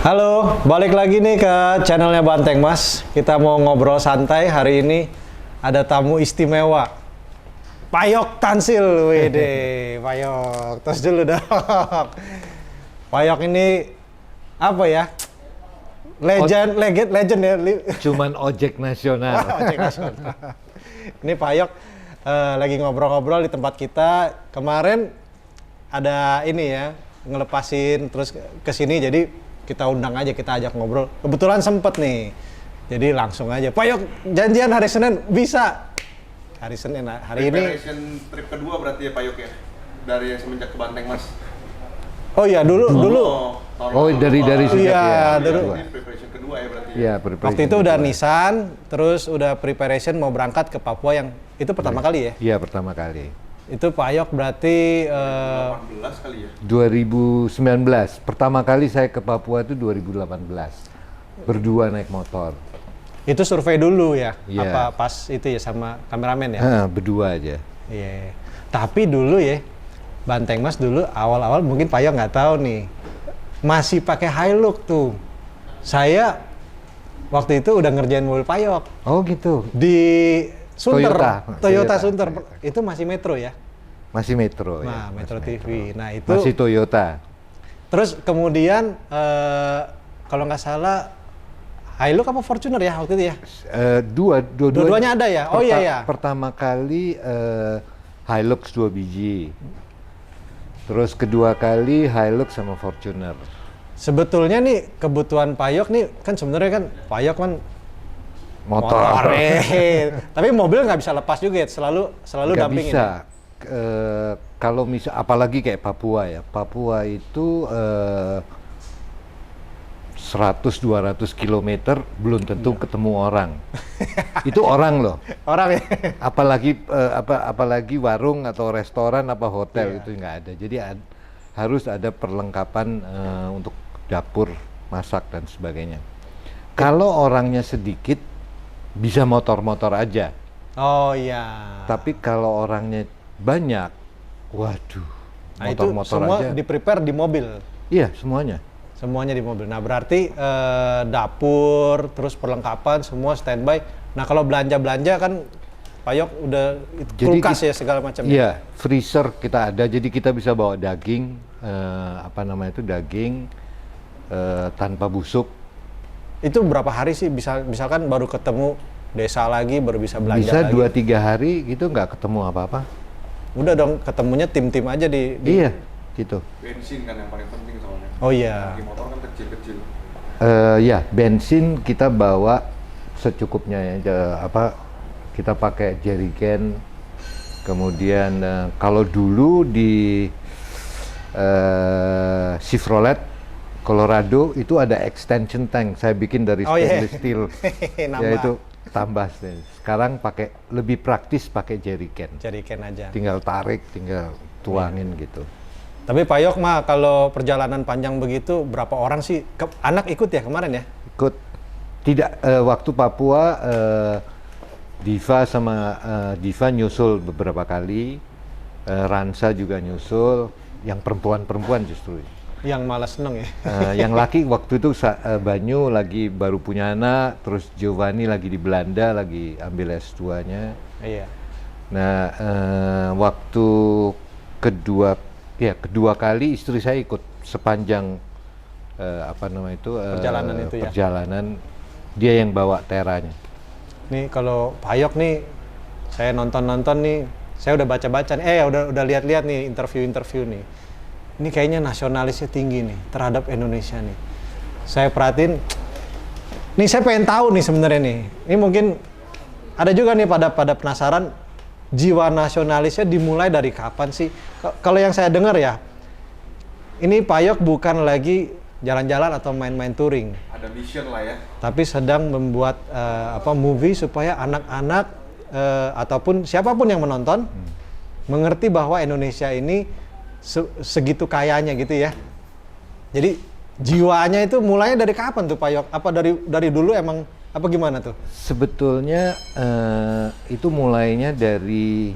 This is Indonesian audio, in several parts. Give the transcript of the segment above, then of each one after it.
Halo, balik lagi nih ke channelnya Banteng Mas. Kita mau ngobrol santai hari ini. Ada tamu istimewa, Payok Tansil. Wede, Payok. Tos dulu dong. Payok ini apa ya? Legend ya. Cuman ojek nasional. Ojek nasional. Ini Payok lagi ngobrol-ngobrol di tempat kita. Kemarin ada ini ya, ngelepasin terus ke sini, jadi kita undang aja, kita ajak ngobrol. Kebetulan sempet nih, jadi langsung aja. Payok, janjian hari Senin, bisa? Hari Senin, hari ini. Trip kedua berarti ya Payok ya? Dari semenjak ke Banteng Mas. Oh iya, dulu. Oh, dari sejak Iya, ya. dulu. Ini preparation kedua ya berarti ya? Iya, Waktu itu udah Nissan, terus udah preparation mau berangkat ke Papua yang itu pertama kali ya? Iya, pertama kali. Itu Payok berarti 18 kali ya? 2019. Pertama kali saya ke Papua itu 2018. Berdua naik motor. itu survei dulu ya? Iya. Apa pas itu ya sama kameramen ya? Berdua aja. Iya. Tapi dulu ya, Banteng Mas dulu awal-awal mungkin Payok nggak tahu nih, masih pakai Hilux tuh. Saya waktu itu udah ngerjain mobil Payok Oh gitu. di Sunter, Toyota Toyota. Sunter. Itu masih Metro ya? Masih Metro Nah, ya. Metro masih TV. Nah itu. Masih Toyota. Terus kemudian kalau nggak salah Hilux apa Fortuner ya waktu itu ya? Dua-duanya ada ya? Oh iya ya. Pertama kali Hilux 2 biji. Terus kedua kali Hilux sama Fortuner. Sebetulnya nih kebutuhan Payok nih kan sebenarnya kan Payok kan Motor. Tapi mobil nggak bisa lepas juga ya, selalu Nggak dampingin. bisa. Kalau misal, apalagi kayak Papua ya. Papua itu 100-200 kilometer belum tentu ketemu orang. Itu orang loh. Orang ya. Apalagi warung atau restoran apa hotel Iya. itu nggak ada. Jadi harus ada perlengkapan untuk dapur, masak dan sebagainya. Kalau orangnya sedikit bisa motor-motor aja. Oh iya. Tapi kalau orangnya banyak, waduh, Nah itu motor-motor semua aja. di-prepare di mobil. Iya, semuanya. Semuanya di mobil. Nah berarti dapur, terus perlengkapan semua standby. Nah kalau belanja-belanja kan Payok udah Jadi kulkas ya segala macam. Iya, freezer kita ada, jadi kita bisa bawa daging, daging tanpa busuk. Itu berapa hari sih misalkan baru ketemu desa lagi baru bisa belanja Bisa lagi? 2-3 hari gitu nggak ketemu apa-apa. Udah dong ketemunya tim-tim aja di. Iya, gitu. Bensin kan yang paling penting soalnya. Oh iya. Di motor kan kecil-kecil. Ya, bensin kita bawa secukupnya ya. Kita pakai jerrycan. Kemudian kalau dulu di Chevrolet Colorado itu ada extension tank. Saya bikin dari stainless steel. Nambah. Yaitu tambah. Sekarang pakai lebih praktis pakai jerrycan. Jerrycan aja. Tinggal tarik, tinggal tuangin gitu. Tapi Payok mah kalau perjalanan panjang begitu berapa orang sih? Anak ikut ya kemarin ya? Ikut. Tidak, waktu Papua Diva nyusul beberapa kali, Ransa juga nyusul, yang perempuan justru. Yang malah seneng ya? Yang laki waktu itu Banyu lagi baru punya anak, terus Giovanni lagi di Belanda lagi ambil S2-nya. Iya. Nah, waktu kedua kali istri saya ikut sepanjang Perjalanan itu ya? Perjalanan, dia yang bawa teranya. Nih kalau Payok nih, saya nonton nih, saya udah baca-baca nih, udah lihat-lihat nih interview nih. Ini kayaknya nasionalisnya tinggi nih terhadap Indonesia nih. Saya perhatiin, nih saya pengen tahu nih sebenarnya nih. Ini mungkin ada juga nih pada penasaran, jiwa nasionalisnya dimulai dari kapan sih? Kalau yang saya dengar ya, ini Payok bukan lagi jalan-jalan atau main-main touring. Ada mission lah ya. Tapi sedang membuat movie supaya anak-anak ataupun siapapun yang menonton mengerti bahwa Indonesia ini segitu kayanya gitu ya. Jadi jiwanya itu mulainya dari kapan tuh Payok? Apa dari dulu emang apa gimana tuh? Sebetulnya itu mulainya dari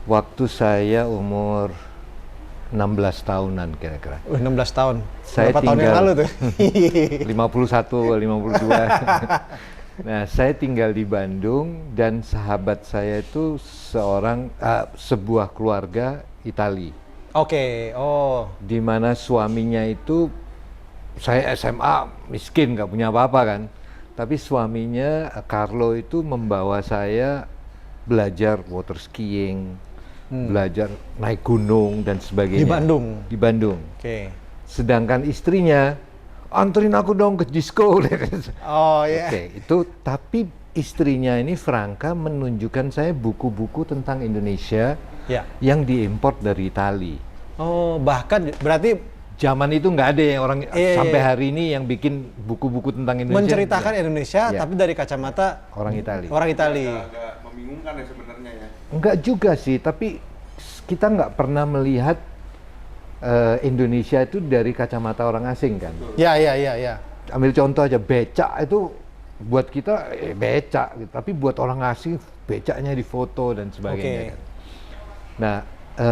waktu saya umur 16 tahunan kira-kira. 16 tahun. Saya Berapa tahun yang tinggal- lalu tuh? 51, 52. Nah, saya tinggal di Bandung dan sahabat saya itu sebuah keluarga Itali. Oke, oh. Di mana suaminya itu, saya SMA miskin, nggak punya apa-apa kan. Tapi suaminya Carlo itu membawa saya belajar water skiing, belajar naik gunung dan sebagainya. Di Bandung? Di Bandung. Oke. Sedangkan istrinya, anterin aku dong ke disco. Oh iya. Oke, itu tapi istrinya ini Franca menunjukkan saya buku-buku tentang Indonesia Ya. yang diimpor dari Itali. Oh, bahkan berarti Zaman itu nggak ada yang orang Iya, sampai iya. hari ini yang bikin buku-buku tentang Indonesia. menceritakan Ya. Indonesia, Ya. tapi dari kacamata Orang Itali. orang Itali. Agak membingungkan ya sebenarnya ya. Enggak juga sih, tapi kita nggak pernah melihat Indonesia itu dari kacamata orang asing kan. Ya, ya, ya, ya. Ambil contoh aja, becak itu buat kita becak, gitu. Tapi buat orang asing becaknya difoto dan sebagainya Oke. kan. Nah,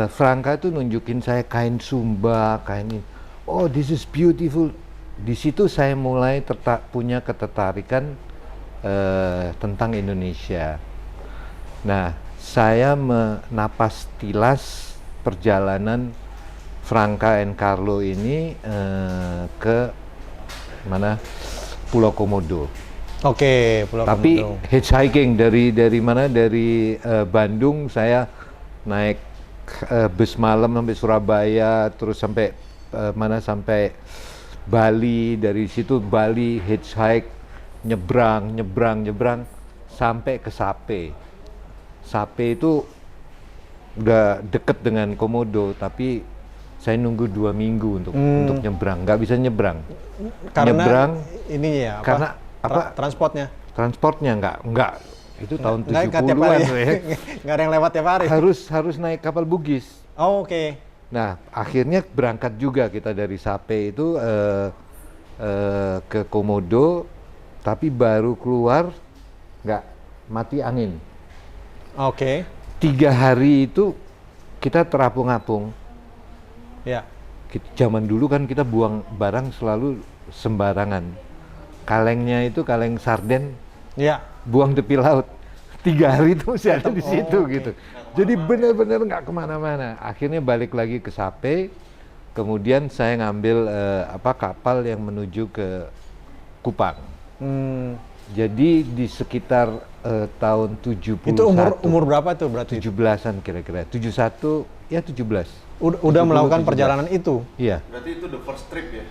Franca itu nunjukin saya kain Sumba, kain ini. Oh, this is beautiful. Di situ saya mulai punya ketertarikan tentang Indonesia. Nah, saya menapas tilas perjalanan Franca and Carlo ini ke mana? Pulau Komodo. Oke, Pulau Tapi Komodo. hitchhiking dari mana? Dari Bandung saya naik bus malam sampai Surabaya, terus sampai sampai Bali. Dari situ Bali hitchhike, nyebrang sampai ke Sape. Sape itu udah deket dengan Komodo, tapi saya nunggu 2 minggu untuk nyebrang, nggak bisa nyebrang. Karena nyebrang ininya ya, apa? karena apa? Transportnya. Transportnya nggak itu tahun Nggak tiap 70-an hari. tuh ya. Nggak ada yang lewat tiap hari. harus naik kapal Bugis. Oh, oke. Nah, akhirnya berangkat juga kita dari Sape itu ke Komodo, tapi baru keluar nggak mati angin. Oke. 3 hari itu kita terapung-apung. Ya. Zaman dulu kan kita buang barang selalu sembarangan. Kalengnya itu kaleng sarden, Ya. buang tepi laut. 3 hari itu masih ada di situ oke. gitu. Jadi benar-benar nggak kemana-mana. Akhirnya balik lagi ke Sape. Kemudian saya ngambil kapal yang menuju ke Kupang. Jadi di sekitar tahun 71. Itu umur berapa tuh berarti? 17-an kira-kira. 71 ya 17. Udah 70, melakukan 17. perjalanan itu. Iya. Berarti itu the first trip ya?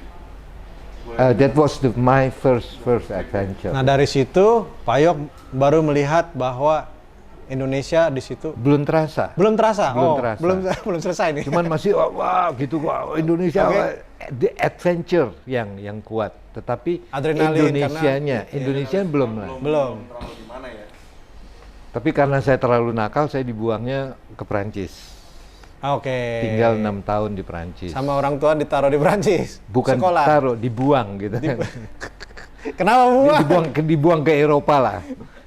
That was my first adventure. Nah, dari situ Payok baru melihat bahwa Indonesia di situ Belum terasa. belum terasa. Belum Oh, terasa. belum selesai nih. Cuman masih wah gitu, wah Indonesia, Oke. wah, the adventure yang kuat. Tetapi Adrenalin, Indonesia belum lah. Belum. Terlalu di mana ya? Tapi karena saya terlalu nakal, saya dibuangnya ke Perancis. Oke. Tinggal 6 tahun di Perancis. Sama orang tua ditaruh di Prancis. Bukan Sekolah. taruh, dibuang gitu. Kenapa buang? dibuang ke Eropa lah.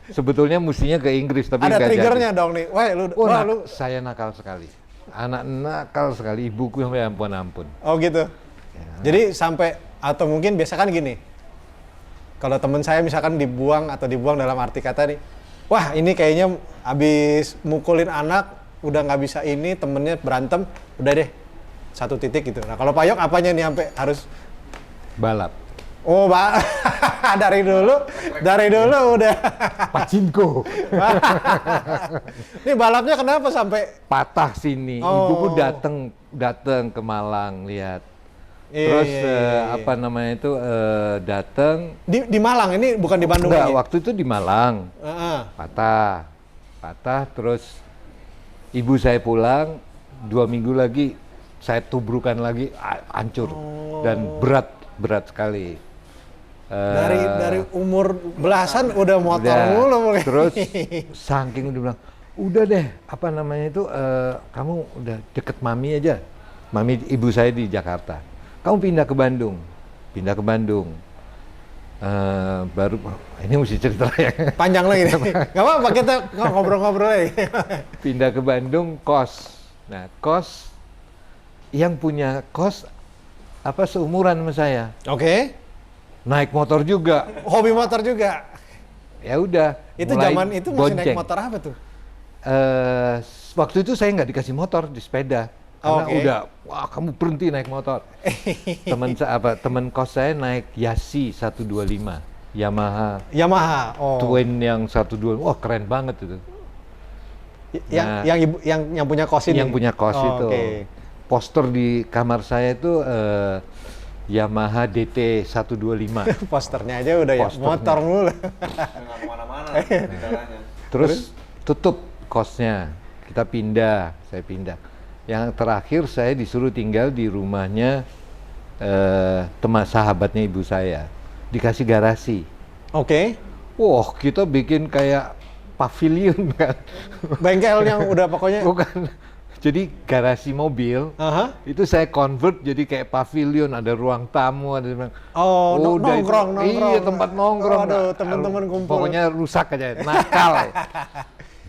Sebetulnya mestinya ke Inggris, tapi Ada nggak triggernya jadi. dong nih. Wah, lu Oh, wah, lu. saya nakal sekali. Anak nakal sekali, ibuku sampai ampun-ampun. Oh, gitu. Jadi sampai atau mungkin biasa kan gini. Kalau temen saya misalkan dibuang dalam arti kata nih. Wah, ini kayaknya habis mukulin anak, udah nggak bisa ini, temennya berantem, udah deh 1 titik gitu. Nah, kalau Payok apanya nih sampai harus Balap. oh, dari dulu udah. Pachinko. Ini balapnya kenapa sampai Patah sini. Oh. Ibuku datang ke Malang lihat. Iya, Terus iya, iya. apa namanya itu datang. di Malang ini bukan di Bandung Enggak, lagi? waktu itu di Malang. Heeh. Patah terus ibu saya pulang 2 minggu lagi saya tubrukan lagi hancur dan berat sekali. Dari umur belasan udah motor Udah. mulu mungkin. Terus saking udah bilang udah deh apa namanya itu kamu udah deket mami aja. Mami ibu saya di Jakarta. Kamu pindah ke Bandung. Baru ini mesti cerita ya. Panjang lagi nih. Gak apa-apa kita ngobrol-ngobrol lagi. Pindah ke Bandung kos. Nah, kos yang punya kos seumuran sama saya. Oke. Naik motor juga. Hobi motor juga. Ya udah. Itu mulai zaman itu masih naik bonceng. motor apa tuh? Waktu itu saya nggak dikasih motor, di sepeda. Karena Oke. udah, wah kamu berhenti naik motor. Temen kos saya naik Yasi 125, Yamaha Yamaha. Oh. Twin yang 125, wah keren banget itu. Nah, Yang punya kos ini. Yang punya kos Oh, itu. oke. Poster di kamar saya itu Yamaha DT 125. Posternya aja udah ya Posternya. motor mulu. Nggak kemana-mana kendaraannya. Terus tutup kosnya, kita pindah, saya pindah. Yang terakhir saya disuruh tinggal di rumahnya teman sahabatnya ibu saya, dikasih garasi. Oke. Wah, kita bikin kayak pavilion kan. Bengkel yang udah pokoknya. Bukan. Jadi garasi mobil Aha. itu saya convert jadi kayak pavilion, ada ruang tamu, ada Oh, udah itu- nongkrong. Iya, tempat nongkrong. Aduh, teman-teman kumpul. Pokoknya rusak aja, nakal.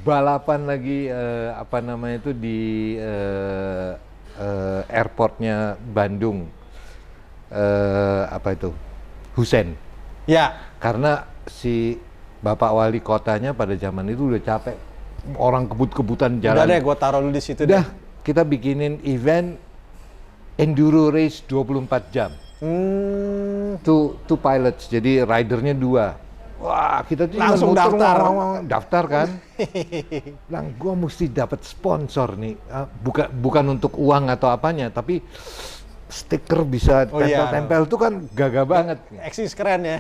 Balapan lagi di airportnya Bandung. Husein. Ya. Karena si Bapak Wali Kotanya pada zaman itu udah capek, orang kebut-kebutan Udah jalan. deh, gue taruh dulu di situ Udah, deh. kita bikinin event enduro race 24 jam. Two pilots, jadi ridernya 2. Wah, kita tuh Langsung muter, daftar. daftar kan. Bilang, gua mesti dapat sponsor nih. Bukan untuk uang atau apanya, tapi stiker bisa Oh iya. tempel-tempel tuh kan gagah banget. Eksis keren ya.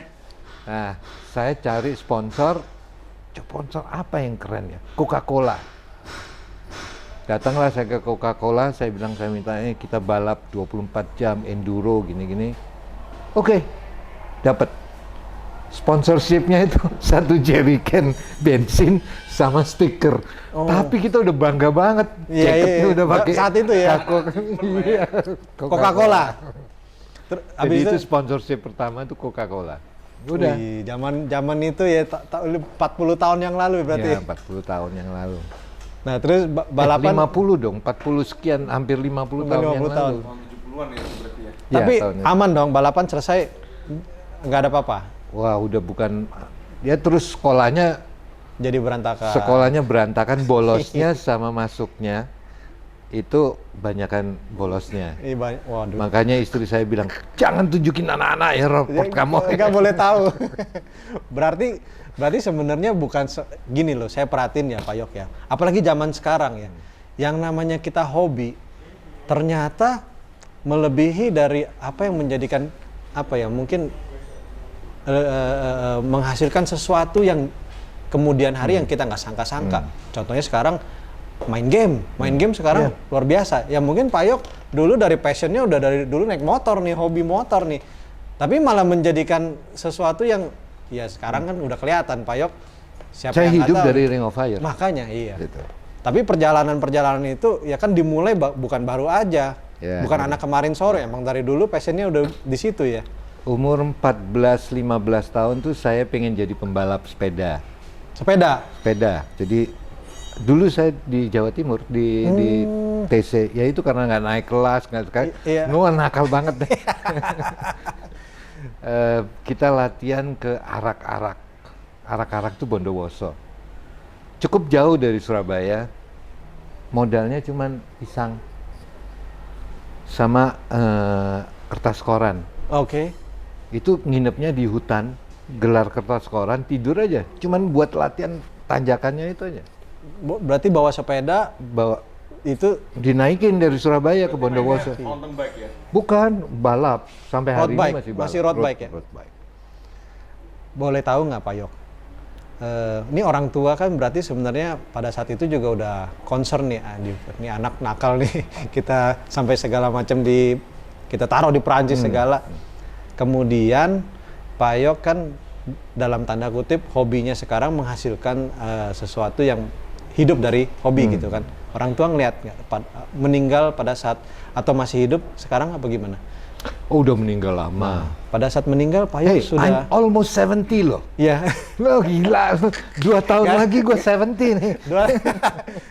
Nah, saya cari sponsor apa yang keren ya? Coca-Cola. Datanglah saya ke Coca-Cola, saya bilang saya minta kita balap 24 jam enduro gini-gini. Oke, dapat. Sponsorshipnya itu 1 jerrycan bensin sama stiker. Oh. Tapi kita udah bangga banget. Iya, Jaketnya iya. udah pakai Saat itu ya? Iya, Coca-Cola. Jadi itu sponsorship pertama itu Coca-Cola. Udah. Wih, zaman itu ya 40 tahun yang lalu berarti. Ya, 40 tahun yang lalu. Nah, terus balapan 50 dong, 40 sekian, hampir 50 tahun yang 50 tahun. lalu. Tahun 70-an ya berarti ya. Ya, tapi tahunnya. aman dong, balapan selesai nggak ada apa-apa. Wah, udah bukan, ya terus sekolahnya berantakan, bolosnya sama masuknya itu banyakan bolosnya. Waduh. Makanya istri saya bilang, jangan tunjukin anak-anak ya raport kamu. Nggak boleh tahu. berarti sebenarnya bukan gini loh, saya perhatiin ya Pak Yok ya. Apalagi zaman sekarang ya. Yang namanya kita hobi ternyata melebihi dari apa yang menjadikan mungkin menghasilkan sesuatu yang kemudian hari yang kita nggak sangka-sangka. Contohnya sekarang main game sekarang luar biasa. Ya mungkin Pak Yok dulu dari passionnya udah dari dulu naik motor nih, hobi motor nih. Tapi malah menjadikan sesuatu yang ya sekarang kan udah kelihatan Pak Yok. Siapa Saya yang nggak hidup tahu. dari Ring of Fire. Makanya iya. Gitu. Tapi perjalanan itu ya kan dimulai bukan baru aja. Ya, bukan gitu. anak kemarin sore, emang dari dulu passionnya udah di situ ya. Umur 14-15 tahun tuh saya pengen jadi pembalap sepeda. Sepeda. Jadi dulu saya di Jawa Timur di TC, ya itu karena nggak naik kelas, Iya. nakal banget deh. Kita latihan ke Arak-Arak. Arak-Arak tuh Bondowoso. Cukup jauh dari Surabaya. Modalnya cuman pisang sama kertas koran. Oke. Itu nginepnya di hutan, gelar kertas koran, tidur aja. Cuman buat latihan tanjakannya itu aja. Berarti bawa sepeda Bawa itu dinaikin dari Surabaya ke Bondowoso. Mountain bike ya. Bukan balap, sampai hari Road bike, ini masih balap. masih road bike ya? Road bike. boleh tahu nggak Pak Yok? Ini orang tua kan berarti sebenarnya pada saat itu juga udah concern nih, ini anak nakal nih, kita sampai segala macam kita taruh di Perancis segala. Kemudian Pak Yok kan dalam tanda kutip hobinya sekarang menghasilkan sesuatu yang hidup dari hobi gitu kan. Orang tua ngelihat meninggal pada saat atau masih hidup sekarang apa gimana? Oh, udah meninggal lama. Pada saat meninggal Pak Yok sudah I'm almost 70 loh. ya. Lo gila, 2 tahun Kan? lagi gue 70 nih.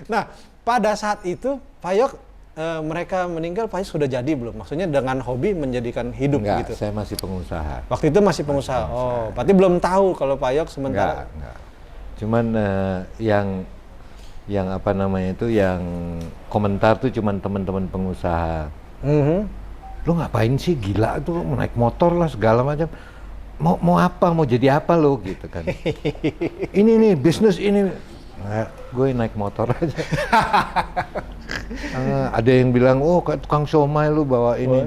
Nah, pada saat itu Pak Yok mereka meninggal Pak Yuk sudah jadi belum? Maksudnya dengan hobi menjadikan hidup Enggak, gitu. saya masih pengusaha. Waktu itu masih pengusaha. Oh, berarti belum tahu kalau Pak Yuk sementara. Enggak. Cuman yang apa namanya itu yang komentar tuh cuman teman-teman pengusaha. Lu ngapain sih, gila tuh, mau naik motor lah segala macam. Mau apa, mau jadi apa lo gitu kan. Ini nih bisnis ini. Nah, gue naik motor aja. Ada yang bilang, oh kayak tukang somai lu bawa ini.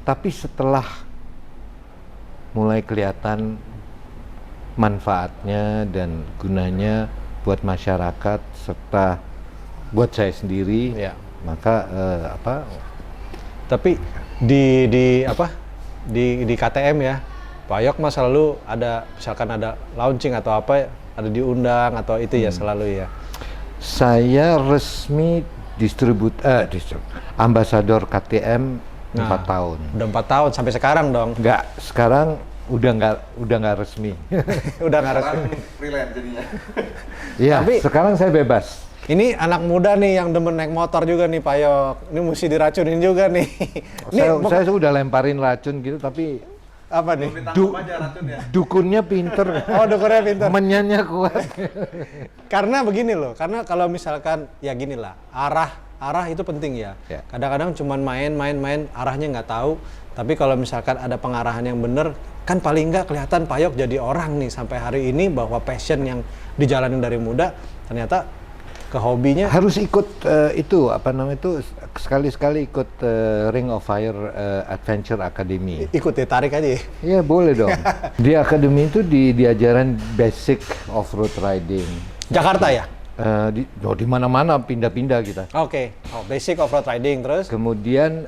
Tapi setelah mulai kelihatan manfaatnya dan gunanya buat masyarakat serta buat saya sendiri, Ya. maka Tapi di KTM ya, Pak Yok mah selalu ada, misalkan ada launching atau apa, ada diundang atau itu ya selalu ya. saya resmi ambasador KTM 4 tahun. Udah 4 tahun sampai sekarang dong. Enggak, sekarang udah nggak resmi. Udah nggak resmi. Sekarang freelance jadinya. Iya, Tapi- sekarang saya bebas. Ini anak muda nih yang demen naik motor juga nih Pak Yok. Ini mesti diracunin juga nih. Saya sudah lemparin racun gitu, tapi Apa nih? Ditangkap aja racunnya. dukunnya pinter. Oh, dukunnya pintar. Menyanyi kuat. Karena begini loh, karena kalau misalkan ya gini lah, arah itu penting ya. Ya. Kadang-kadang cuman main arahnya nggak tahu, tapi kalau misalkan ada pengarahan yang bener, kan paling nggak kelihatan Pak Yok jadi orang nih sampai hari ini bahwa passion yang dijalanin dari muda ternyata ke hobinya. Harus ikut itu apa namanya itu, sekali-sekali ikut Ring of Fire Adventure Academy. Ikut ya, tarik aja ya. Iya boleh dong. Di akademi itu diajaran basic off-road riding. Jakarta ya? Di mana-mana pindah-pindah kita. Oke. Oh, basic off-road riding terus. Kemudian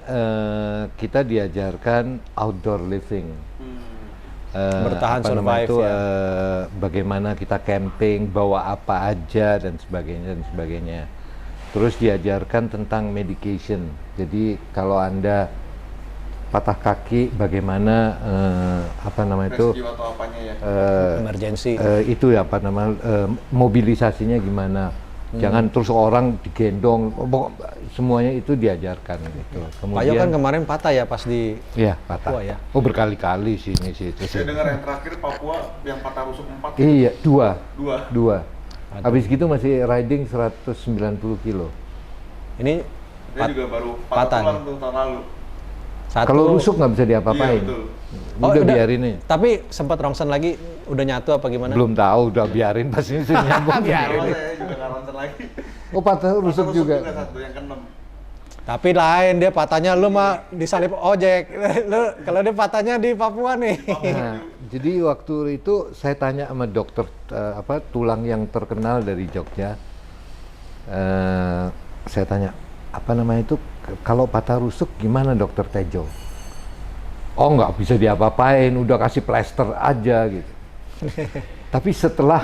kita diajarkan outdoor living. Bertahan, apa namanya survive itu, ya. bagaimana kita camping, bawa apa aja dan sebagainya. Terus diajarkan tentang medication. Jadi kalau Anda patah kaki, bagaimana apa namanya itu Rescue atau apanya ya. Emergency. itu ya apa namanya mobilisasinya gimana. Jangan terus orang digendong, semuanya itu diajarkan gitu. Pak Yok kan kemarin patah ya pas di Iya, patah. Papua ya? Oh, berkali-kali sini situ Saya sih. dengar yang terakhir Papua yang patah rusuk 4. Iya, dua. Dua. Habis gitu masih riding 190 kilo. ini Dia juga baru patah patah tulang nih. tuh tahun lalu. satu. Kalau rusuk nggak bisa Iya diapa-apain. betul. Udah biarin aja. Tapi sempat rongsen lagi, udah nyatu apa gimana? Belum tahu, udah biarin pasti nyambung. Kalau saya juga nggak ronsen lagi. Oh, patah rusuk Patah juga. satu yang ke-6. Tapi lain dia patahnya lu mah disalip ojek. Lu kalau dia patahnya di Papua nih. Nah, jadi waktu itu saya tanya sama dokter tulang yang terkenal dari Jogja. Saya tanya, apa namanya itu, kalau patah rusuk gimana dokter Tejo? Oh, nggak bisa diapa-apain, udah kasih plester aja gitu. Tapi setelah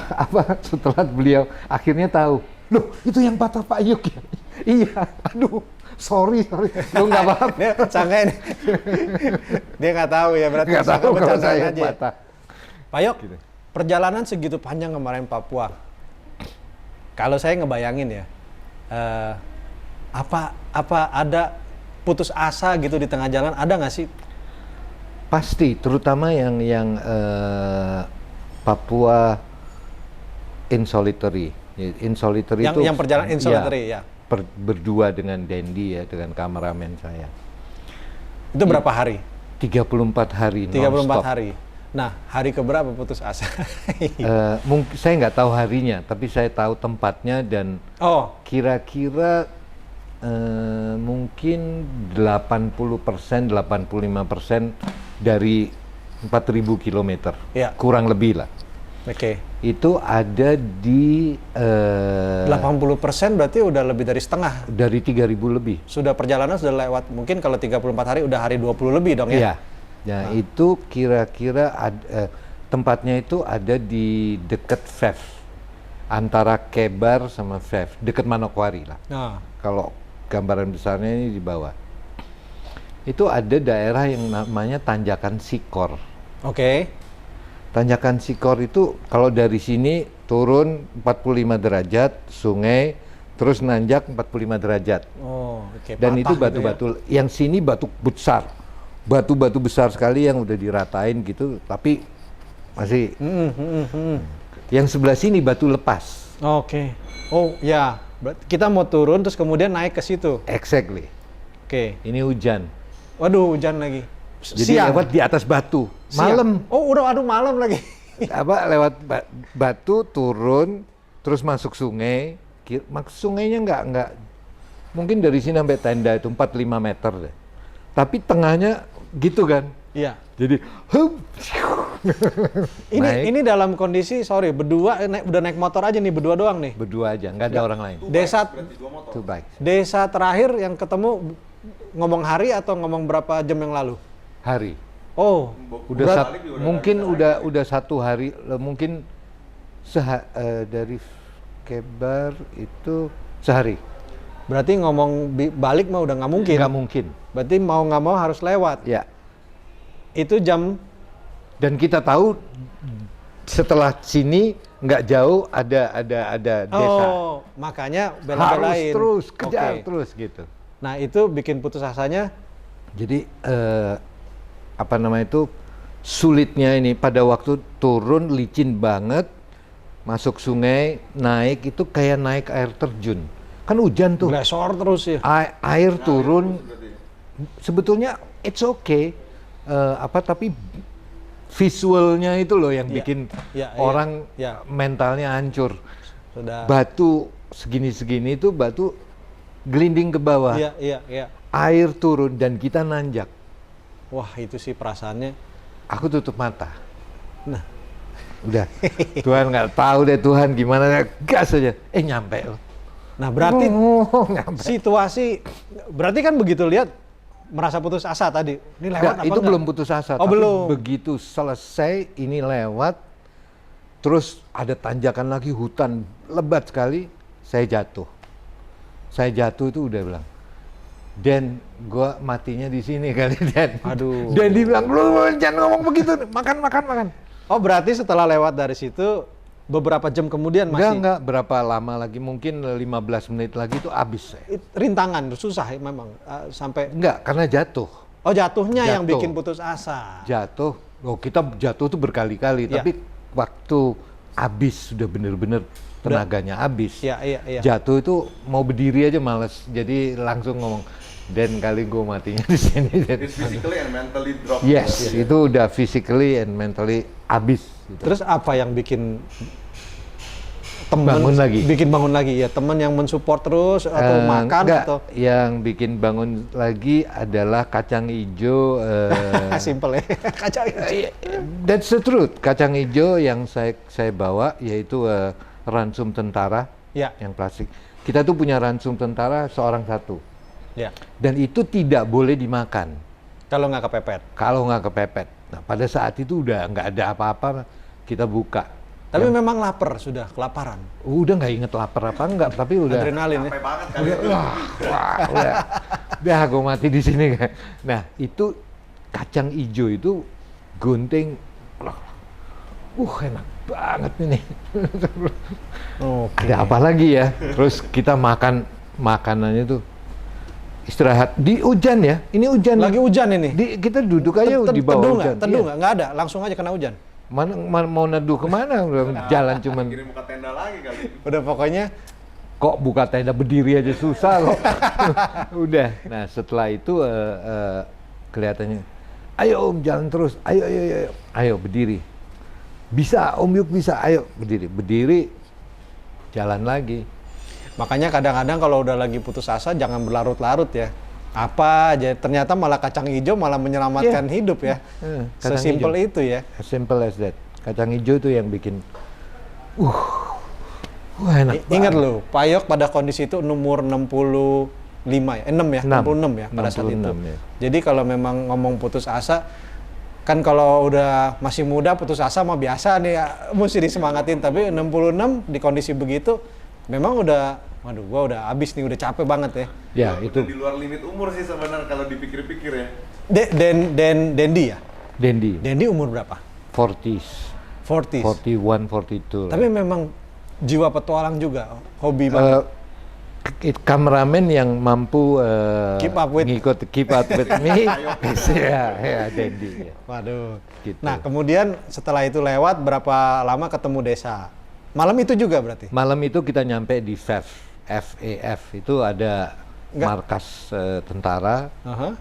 beliau akhirnya tahu, loh itu yang patah Pak Yuk ya? Iya, aduh, sorry, lu nggak apa-apa. Dia sangka ini. Dia nggak tahu ya, berarti Nggak tahu sangka kalau bercandaan saya aja. patah. Pak Yok, perjalanan segitu panjang kemarin Papua. Kalau saya ngebayangin ya, apa ada putus asa gitu di tengah jalan, ada nggak sih? Pasti, terutama yang Papua in solitary. In solitary itu Yang perjalanan in solitary ya. Berdua dengan Dendi ya, dengan kameramen saya. Itu berapa hari? 34 hari 34 non-stop. hari. Nah, hari keberapa putus asa? Mungkin saya nggak tahu harinya, tapi saya tahu tempatnya dan Oh, kira-kira mungkin 80%, 85% dari 4.000 kilometer, Ya. kurang lebih lah. oke. Itu ada di 80% berarti udah lebih dari setengah. dari 3.000 lebih. Sudah perjalanan sudah lewat, mungkin kalau 34 hari udah hari 20 lebih dong ya? Iya. Nah, itu kira-kira tempatnya itu ada di dekat Vev. Antara Kebar sama Vev, dekat Manokwari lah. Nah, Kalau gambaran besarnya ini di bawah. Itu ada daerah yang namanya Tanjakan Sikor. oke. Tanjakan Sikor itu kalau dari sini turun 45 derajat, sungai, terus nanjak 45 derajat. Oh, oke. Dan patah itu gitu batu-batu, yang sini batu besar. Batu-batu besar sekali yang udah diratain gitu, tapi masih. Yang sebelah sini batu lepas. Oke. Oh, ya. Kita mau turun terus kemudian naik ke situ. Exactly. Oke. Ini hujan. Waduh, hujan lagi. Jadi Siang. lewat di atas batu. Siang. Malam. Oh, udah aduh malam lagi. Lewat batu turun, terus masuk sungai. Sungainya nggak mungkin dari sini sampai tenda itu 4-5 meter deh. Tapi tengahnya gitu kan. Iya. Jadi Ini dalam kondisi berdua udah naik motor aja nih, berdua doang nih. berdua aja, nggak ada orang lain. Berarti 2 motor. Two bike. Desa terakhir yang ketemu ngomong hari atau ngomong berapa jam yang lalu? Hari. Oh, Udah Balik juga mungkin ada udah 1 hari, mungkin dari Kebar itu sehari. berarti ngomong balik mah udah nggak mungkin. Nggak mungkin. Berarti mau nggak mau harus lewat. Ya. Itu jam. Dan kita tahu setelah sini nggak jauh ada desa. Oh, makanya Harus bela-belain. terus kejar Oke. terus gitu. Nah, itu bikin putus asanya. Jadi apa namanya itu sulitnya ini pada waktu turun licin banget, masuk sungai, naik itu kayak naik air terjun. Kan hujan tuh. Glesor terus ya. Air turun Berarti. sebetulnya it's okay. Tapi visualnya itu loh yang Iya. bikin Iya, iya, orang iya. mentalnya hancur. Sudah. Batu segini-segini itu batu gelinding ke bawah. Iya, iya, iya. Air turun dan kita nanjak. Wah, itu sih perasaannya. Aku tutup mata. Nah, Udah. Tuhan nggak tahu deh Tuhan gimana, gas aja. Nyampe loh. nah berarti Nyampe. situasi berarti kan begitu lihat merasa putus asa tadi. Ini lewat Nggak, apa itu enggak? belum putus asa. Oh, tapi belum. begitu selesai ini lewat, terus ada tanjakan lagi, hutan lebat sekali, saya jatuh. Saya jatuh itu udah bilang, Dan gua matinya di sini kali Dan. Aduh. Dan dia bilang, lu jangan ngomong begitu, makan. Oh, berarti setelah lewat dari situ beberapa jam kemudian masih Enggak, berapa lama lagi, mungkin 15 menit lagi itu habis saya. rintangan, susah ya memang sampai. Enggak, karena jatuh. Oh, jatuhnya yang Jatuh. bikin putus asa. Jatuh, kita jatuh tuh berkali-kali, Iya. tapi waktu habis, sudah bener-bener tenaganya habis. Iya, iya, iya. Jatuh itu mau berdiri aja males, jadi langsung ngomong, Dan kali gue matinya di sini. Dan. It's physically and mentally drop. Yes, itu udah physically and mentally habis. Gitu. Terus apa yang bikin temen Bangun lagi. bikin bangun lagi ya, temen yang mensupport terus atau makan Enggak, atau yang bikin bangun lagi adalah kacang hijau. simple ya. Kacau. That's the truth. Kacang hijau yang saya bawa yaitu ransum tentara Ya, yang plastik. Kita tuh punya ransum tentara seorang satu. ya. Dan itu tidak boleh dimakan Kalau nggak kepepet. kalau nggak kepepet. Nah, pada saat itu udah nggak ada apa-apa, kita buka. Tapi memang lapar, sudah kelaparan. Udah nggak inget lapar apa enggak, tapi udah. Adrenalin ya. Capek banget kali itu. Udah gue mati di sini kan. Nah itu kacang hijau itu gunting, enak banget ini. Oke. Ada apa lagi ya? Terus kita makan makanannya tuh istirahat di hujan ya. Ini hujan. Lagi hujan ini. Kita duduk aja di bawah Teduh hujan. nggak? Teduh Iya. nggak ada, langsung aja kena hujan. Mana mau neduh kemana? Udah jalan cuman. Kirim buka tenda lagi kali. Udah pokoknya Kok buka tenda berdiri aja susah loh. Udah. Nah setelah itu kelihatannya, ayo Om jalan terus, ayo berdiri. Bisa Om Yuk bisa, ayo berdiri, jalan lagi. makanya kadang-kadang kalau udah lagi putus asa jangan berlarut-larut ya. Apa aja ternyata malah kacang hijau malah menyelamatkan hidup ya. Kacang Sesimpel hijau. itu ya. As simple as that. Kacang hijau itu yang bikin, enak Ingat banget. loh, Payok pada kondisi itu umur 65 ya, 6 ya, 66 ya pada saat itu. 66 ya. Jadi kalau memang ngomong putus asa, kan kalau udah masih muda putus asa mah biasa nih ya, mesti disemangatin. Tapi 66 di kondisi begitu, memang udah, waduh gua udah habis nih, udah capek banget ya. Ya Udah itu di luar limit umur sih sebenarnya kalau dipikir-pikir ya. Dendi ya? Dendi, Dendi umur berapa? 40s, 40s. 41, 42. Tapi memang jiwa petualang juga, hobi banget. kameramen yang mampu Keep up with. keep up with me. ya Dendi. Ya. Waduh. Gitu. Nah, kemudian setelah itu lewat berapa lama ketemu desa? Malam itu juga berarti? Malam itu kita nyampe di FAF itu ada Enggak. markas tentara. Aha.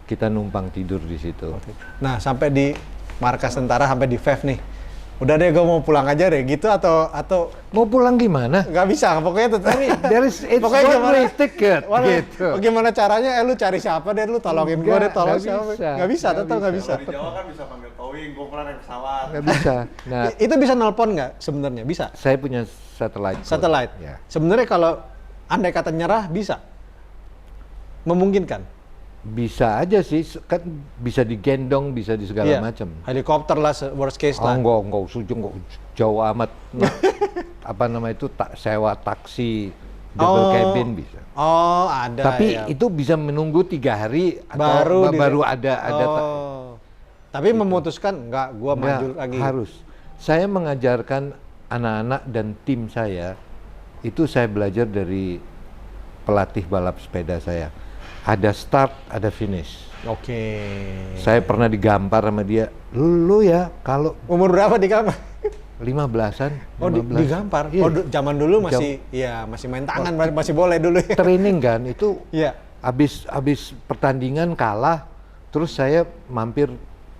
Kita numpang tidur di situ. Nah, sampai di markas tentara, sampai di FEF nih. Udah deh, gue mau pulang aja deh, gitu atau Mau pulang gimana? nggak bisa, pokoknya tetap nih. It's Pokoknya one gimana? way ticket gitu. Gimana caranya? Lu cari siapa deh, lu tolongin gue deh, tolong siapa? Nggak bisa, tetap nggak bisa. Kalau di Jawa kan bisa panggil towing, gue pernah naik pesawat. Nggak bisa. Nah, Itu bisa nelpon nggak sebenarnya? Bisa. saya punya satellite. code. Satellite. Ya. Sebenarnya kalau andai kata nyerah bisa, memungkinkan. Bisa aja sih, kan bisa digendong, bisa di segala Iya. macam. Helikopter lah, worst case Oh, lah. enggak jauh amat. Nah, apa nama itu, sewa taksi double cabin bisa. Oh, ada. Tapi ya. itu bisa menunggu 3 hari baru atau baru ada Oh. Tapi memutuskan enggak, gua Enggak, maju lagi. harus. Saya mengajarkan anak-anak dan tim saya, itu saya belajar dari pelatih balap sepeda saya. Ada start, ada finish. Oke. Saya pernah digampar sama dia, lu ya kalau Umur berapa di kamar? 15-an. Oh, 15. digampar. Iya. Oh, zaman dulu masih masih main tangan, masih boleh dulu ya. Training kan, itu Iya. habis pertandingan kalah, terus saya mampir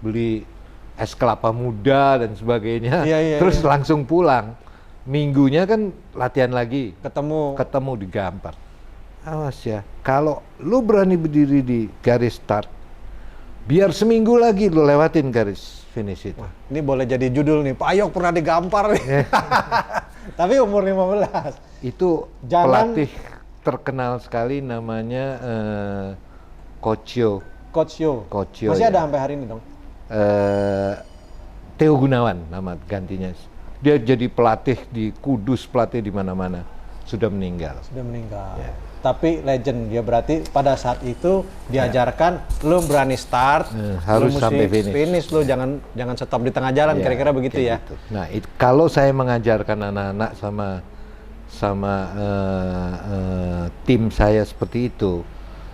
beli es kelapa muda dan sebagainya, Iya, iya, terus iya. langsung pulang. Minggunya kan latihan lagi, Ketemu. digampar. Awas ya, kalau lu berani berdiri di garis start, biar seminggu lagi lu lewatin garis finish itu. Ini boleh jadi judul nih, Pak Ayok pernah digampar nih. Tapi umur 15. Itu Jangan- pelatih terkenal sekali namanya Coach Yo. Coach Yo. Masih Ya. ada sampai hari ini dong. Theo Gunawan nama gantinya. Dia jadi pelatih di Kudus, pelatih di mana-mana. Sudah meninggal. Sudah meninggal. Ya. Tapi legend dia, berarti pada saat itu diajarkan lu berani start, harus lu mesti sampai finish. lu jangan stop di tengah jalan, Ya, kira-kira begitu kayak ya. gitu. Nah, kalau saya mengajarkan anak-anak sama tim saya seperti itu,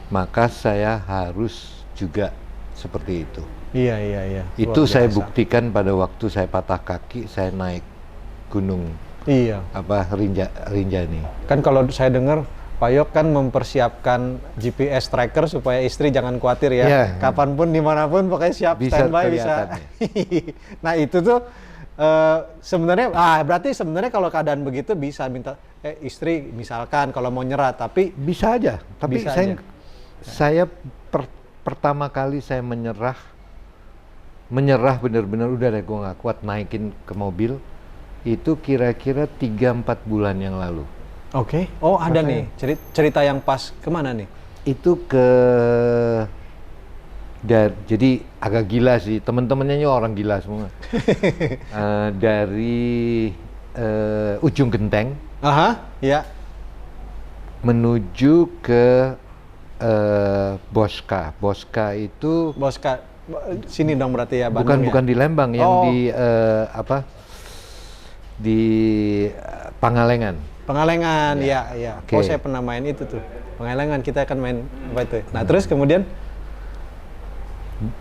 maka saya harus juga seperti itu. Iya. Itu Luar saya biasa. buktikan pada waktu saya patah kaki, saya naik gunung Iya. Rinjani. Kan kalau saya dengar Pak Yok kan mempersiapkan GPS tracker supaya istri jangan khawatir ya. Iya. Kapanpun dimanapun pokoknya siap Bisa standby kelihatan, bisa. Nah itu tuh sebenarnya, berarti sebenarnya kalau keadaan begitu bisa minta istri misalkan kalau mau nyerah, tapi Bisa aja, tapi Bisa saya pertama kali saya menyerah benar-benar udah deh gue nggak kuat, naikin ke mobil itu kira-kira 3-4 bulan yang lalu. oke. Oh ada Makanya- nih cerita yang pas kemana nih? Itu jadi agak gila sih, temen-temennya orang gila semua. Dari Ujung Genteng Aha, ya. menuju ke Boska. Boska itu Boska, sini dong berarti ya, bukan Bandung ya? bukan di Lembang, yang Oh. di Pangalengan. Pengalengan, ya. Oke. Oh saya pernah main itu tuh. Pengalengan kita akan main apa itu. Nah terus kemudian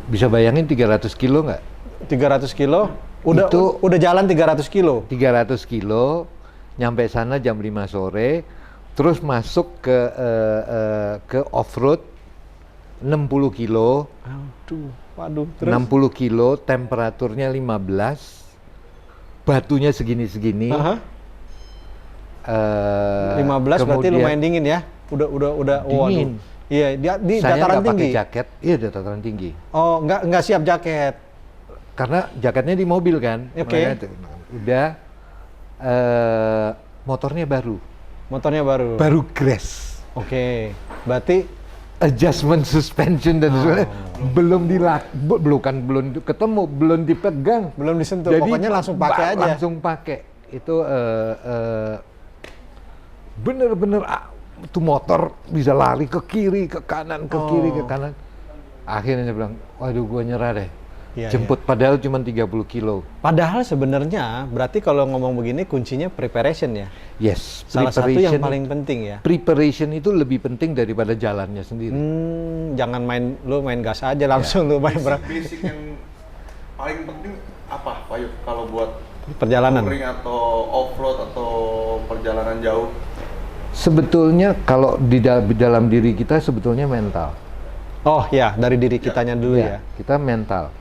Bisa bayangin 300 kilo nggak? 300 kilo, udah jalan 300 kilo. 300 kilo, nyampe sana jam 5 sore, terus masuk ke off-road 60 kilo, Waduh, terus? 60 kilo, temperaturnya 15, batunya segini-segini. Aha. 15 berarti kemudian lumayan dingin ya? Udah. Dingin. Waduh. Iya, di saya dataran nggak pakai tinggi. jaket, iya di dataran tinggi. Oh, nggak siap jaket. Karena jaketnya di mobil kan. Oke. Makanya udah motornya baru. Motornya baru. Baru grass. Oke. Berarti Adjustment suspension dan sebagainya belum belum ketemu, belum dipegang. belum disentuh, pokoknya langsung pakai aja. Langsung pakai. Itu bener-bener itu motor bisa lari ke kiri, ke kanan, ke kiri, ke kanan. Akhirnya dia bilang, waduh gue nyerah deh. Iya, Jemput padahal cuma 30 kilo. Padahal sebenarnya berarti kalau ngomong begini kuncinya preparation ya. Yes, Salah satu yang paling penting ya. Preparation itu lebih penting daripada jalannya sendiri. Jangan lu main gas aja langsung lu main Basic yang paling penting apa Pak Yuk kalau buat perjalanan. touring atau off-road atau perjalanan jauh? Sebetulnya kalau di dalam diri kita sebetulnya mental. Oh ya, dari diri kitanya dulu ya. Kita mental.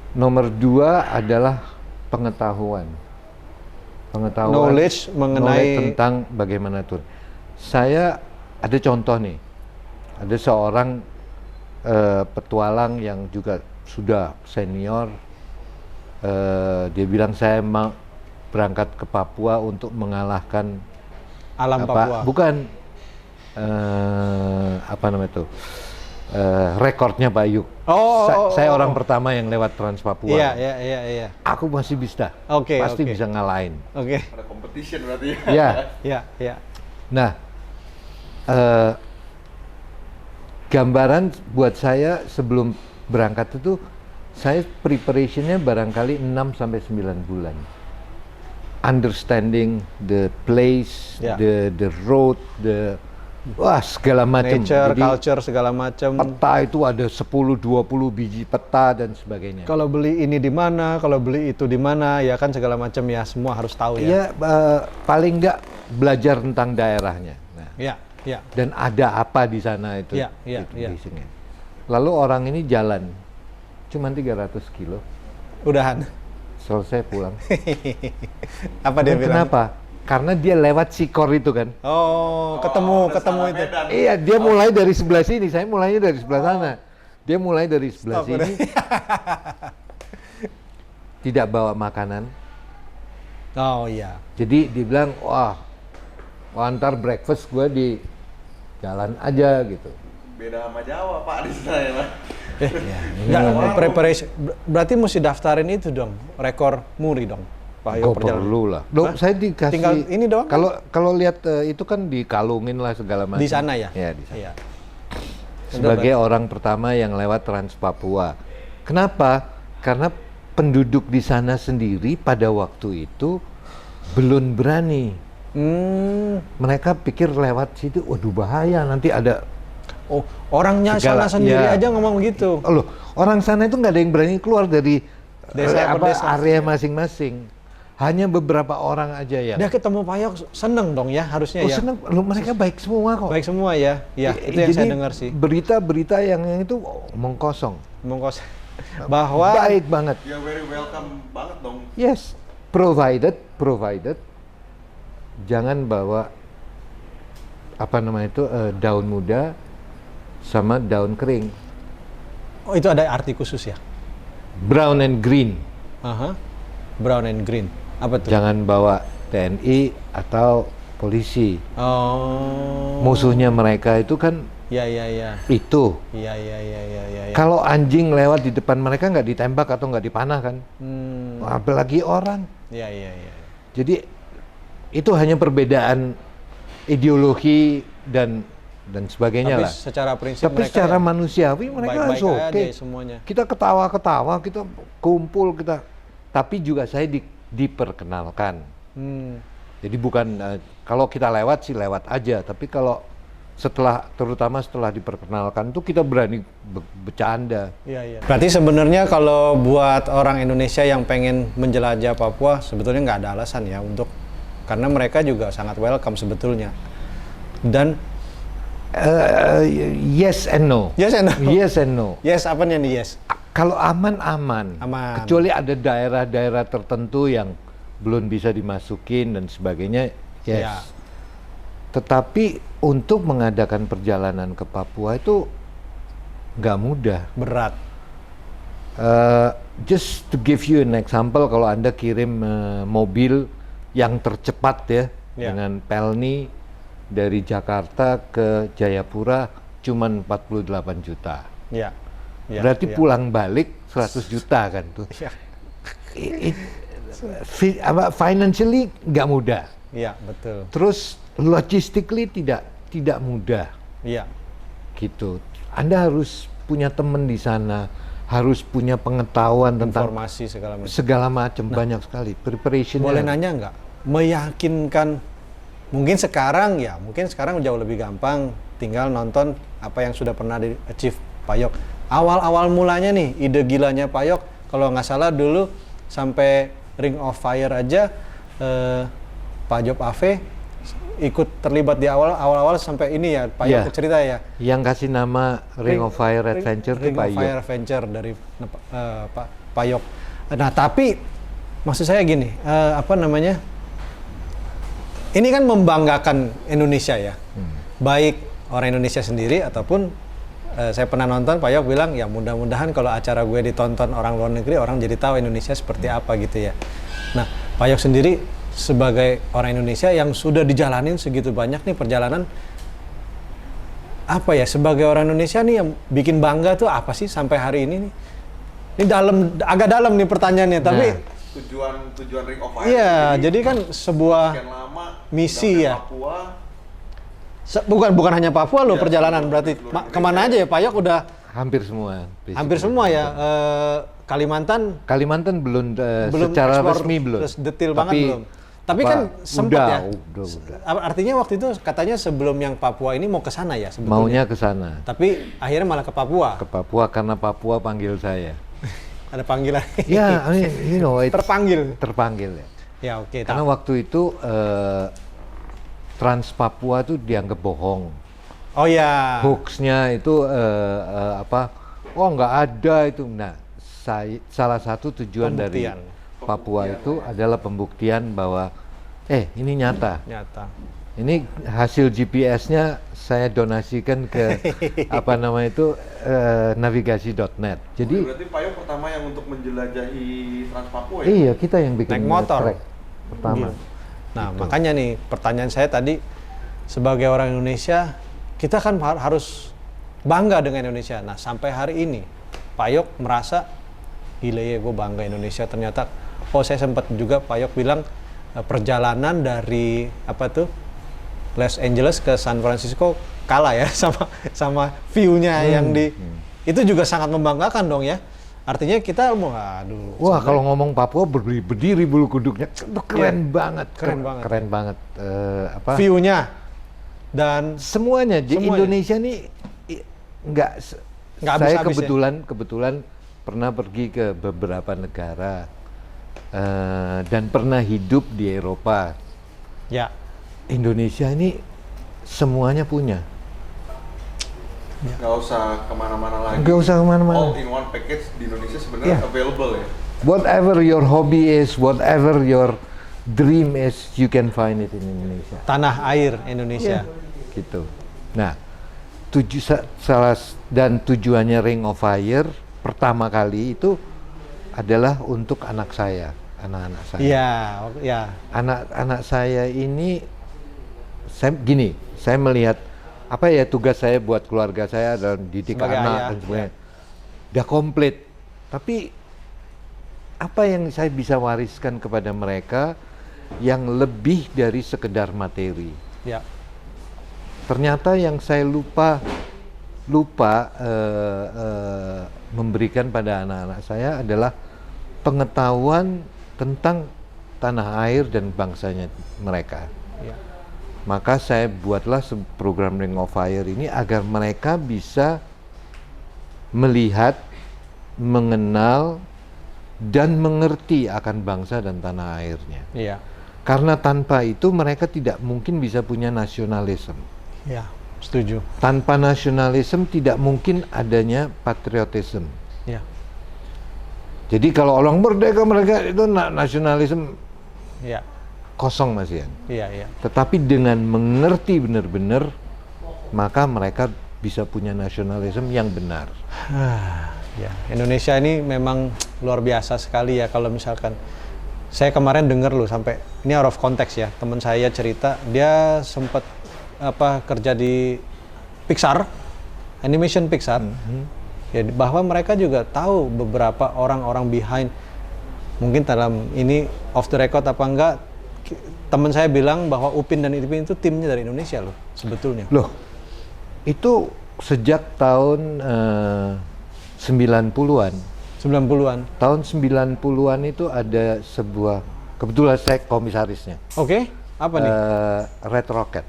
Nomor 2 adalah pengetahuan. Knowledge mengenai tentang bagaimana tur. Saya ada contoh nih. Ada seorang petualang yang juga sudah senior. Dia bilang saya mau berangkat ke Papua untuk mengalahkan alam Papua. Bukan apa namanya itu? Rekornya Pak Yuk. Saya orang pertama yang lewat Trans Papua. Iya. Aku masih bisa. Pasti bisa ngalahin. Oke. Ada competition berarti ya. Iya. Nah, gambaran buat saya sebelum berangkat itu, saya preparationnya barangkali 6-9 bulan. Understanding the place, the road, segala macam. Nature, culture, segala macam. Peta itu ada 10-20 biji peta dan sebagainya. Kalau beli ini di mana, kalau beli itu di mana, ya kan segala macam ya, semua harus tahu ya. Iya, paling nggak belajar tentang daerahnya. Nah, Iya. dan ada apa di sana itu. Iya. Isinya. Lalu orang ini jalan, cuman 300 kilo. Udahan. Selesai pulang. Apa dia bilang? Kenapa? Karena dia lewat Sikor itu kan. Ketemu itu. Iya, dia mulai dari sebelah sini, saya mulainya dari sebelah sana. Dia mulai dari sebelah sini. Tidak bawa makanan. Oh iya. Jadi dibilang, antar breakfast gue di jalan aja gitu. Beda sama Jawa Pak di sana ya Pak. Preparation. Berarti mesti daftarin itu dong, rekor muri dong. Pak Yo perjalanan. Perlu lah. Saya dikasih. Tinggal ini doang. Kalau lihat itu kan dikalungin lah segala macam. Di sana ya? Ya di sana. Iya. Sebagai orang pertama yang lewat Trans Papua. Kenapa? Karena penduduk di sana sendiri pada waktu itu belum berani. Mereka pikir lewat situ, waduh bahaya, nanti ada. Orangnya sana sendiri aja ngomong begitu. Loh, orang sana itu nggak ada yang berani keluar dari desa area masing-masing. Hanya beberapa orang aja ya. Dia ketemu Pak Yok, seneng dong ya harusnya ya. Seneng, loh, mereka baik semua kok. Baik semua ya. Ya, itu yang saya dengar sih. Berita-berita yang itu omong kosong. Bahwa baik banget. Ya very welcome banget dong. Yes, provided jangan bawa daun muda sama daun kering. Itu ada arti khusus ya? Brown and green. Brown and green. Apa tuh? Jangan bawa TNI atau polisi. Musuhnya mereka itu kan itu. Iya. Kalau anjing lewat di depan mereka nggak ditembak atau nggak dipanah kan? Apalagi orang. Iya. Jadi itu hanya perbedaan ideologi dan sebagainya lah. Secara prinsip tapi secara manusiawi mereka harus oke. Kita ketawa-ketawa, kita kumpul, tapi juga saya diperkenalkan. Jadi bukan kalau kita lewat sih lewat aja, tapi kalau terutama setelah diperkenalkan tuh kita berani bercanda. Iya. Berarti sebenarnya kalau buat orang Indonesia yang pengen menjelajah Papua sebetulnya nggak ada alasan ya karena mereka juga sangat welcome sebetulnya. Dan yes and no. Yes and no. Yes and no. Yes, apanya nih yes? Kalau aman. Kecuali ada daerah-daerah tertentu yang belum bisa dimasukin dan sebagainya, yes. Ya. Tetapi untuk mengadakan perjalanan ke Papua itu nggak mudah. Berat. Just to give you an example, kalau Anda kirim mobil yang tercepat dengan Pelni dari Jakarta ke Jayapura cuman 48 juta. Ya. Berarti pulang balik 100 juta kan tuh. Ya. Financially nggak mudah. Iya, betul. Terus logistically tidak mudah. Iya. Gitu. Anda harus punya teman di sana, harus punya pengetahuan tentang Informasi segala macam. segala macam, banyak sekali preparation. Boleh nanya nggak? Meyakinkan, mungkin sekarang jauh lebih gampang, tinggal nonton apa yang sudah pernah di achieve Pak Yok. Awal-awal mulanya nih, ide gilanya Pak Yok, kalau nggak salah dulu sampai Ring of Fire aja, Pak Job Ave ikut terlibat di awal-awal sampai ini ya, Pak Yok cerita ya. Yang kasih nama Ring of Fire Adventure itu Ring Pak of Yok. Fire Adventure dari Pak Yok. Nah tapi maksud saya gini, apa namanya? Ini kan membanggakan Indonesia ya, baik orang Indonesia sendiri ataupun saya pernah nonton Pak Yok bilang ya mudah-mudahan kalau acara gue ditonton orang luar negeri, orang jadi tahu Indonesia seperti apa gitu ya. Nah Pak Yok sendiri sebagai orang Indonesia yang sudah dijalanin segitu banyak nih perjalanan, apa ya sebagai orang Indonesia nih yang bikin bangga tuh apa sih sampai hari ini nih? Ini agak dalam nih pertanyaannya, tapi tujuan Ring of Fire. iya, jadi kan sebuah sekian lama misi ya. Papua. Bukan hanya Papua loh Iya, perjalanan berarti. Kemana aja ya Pak Yok udah Hampir semua. hampir semua ya. Kalimantan Belum belum secara explore resmi belum. detail banget belum. Tapi apa, kan sempat ya. Udah. Artinya waktu itu katanya sebelum yang Papua ini mau ke sana ya sebetulnya. Maunya ke sana. Tapi akhirnya malah ke Papua. Ke Papua karena Papua panggil saya. Ada panggilan. Ya, I mean, you know, Terpanggil ya. Ya oke. Karena waktu itu Trans Papua tuh dianggap bohong. Oh ya. Hoaxnya itu apa? Oh nggak ada itu. Nah, salah satu tujuan dari Papua itu adalah pembuktian bahwa ini nyata. Ini hasil GPS-nya saya donasikan ke apa nama itu navigasi.net. Jadi berarti Pak Yok pertama yang untuk menjelajahi Trans Papua ya? Iya, kita yang bikin naik motor trek pertama. Nah, makanya nih pertanyaan saya tadi, sebagai orang Indonesia, kita kan harus bangga dengan Indonesia. Nah, sampai hari ini Pak Yok merasa gila ya gue bangga Indonesia. Ternyata saya sempat juga Pak Yok bilang perjalanan dari apa tuh Los Angeles ke San Francisco kalah ya sama view-nya yang itu juga sangat membanggakan dong ya. Artinya kita Wah, kalau ngomong Papua berdiri bulu kuduknya itu keren banget. Keren banget. Apa? View-nya dan semuanya di Indonesia nih nggak saya kebetulan pernah pergi ke beberapa negara dan pernah hidup di Eropa. Ya. Indonesia ini semuanya punya. Nggak usah kemana-mana lagi. Nggak usah kemana-mana. All in one package di Indonesia sebenarnya available ya. Whatever your hobby is, whatever your dream is, you can find it in Indonesia. Tanah air Indonesia. Gitu. Nah, tujuannya Ring of Fire pertama kali itu adalah untuk anak-anak saya. Iya, ya. Anak-anak saya ini, saya melihat apa ya tugas saya buat keluarga saya dalam didik sebagai anak ayah, dan sebagainya. Udah komplit. Tapi apa yang saya bisa wariskan kepada mereka yang lebih dari sekedar materi? Ya. Ternyata yang saya lupa memberikan pada anak-anak saya adalah pengetahuan tentang tanah air dan bangsanya mereka. Ya. Maka saya buatlah program Ring of Fire ini agar mereka bisa melihat, mengenal, dan mengerti akan bangsa dan tanah airnya. Iya. Karena tanpa itu mereka tidak mungkin bisa punya nasionalisme. Ya, setuju. Tanpa nasionalisme tidak mungkin adanya patriotisme. Ya. Jadi kalau orang merdeka mereka itu nasionalisme Iya. kosong Mas Ian. Iya. Tetapi dengan mengerti benar-benar maka mereka bisa punya nasionalisme yang benar. Ya, Indonesia ini memang luar biasa sekali ya. Kalau misalkan saya kemarin dengar loh sampai ini out of context ya. Teman saya cerita dia sempat kerja di Pixar, animation Pixar. Ya, bahwa mereka juga tahu beberapa orang-orang behind, mungkin dalam ini off the record apa enggak, teman saya bilang bahwa Upin dan Ipin itu timnya dari Indonesia loh sebetulnya. Loh, itu sejak tahun 90-an. 90-an. Tahun 90-an itu ada sebuah, kebetulan saya komisarisnya, Oke, apa nih? Red Rocket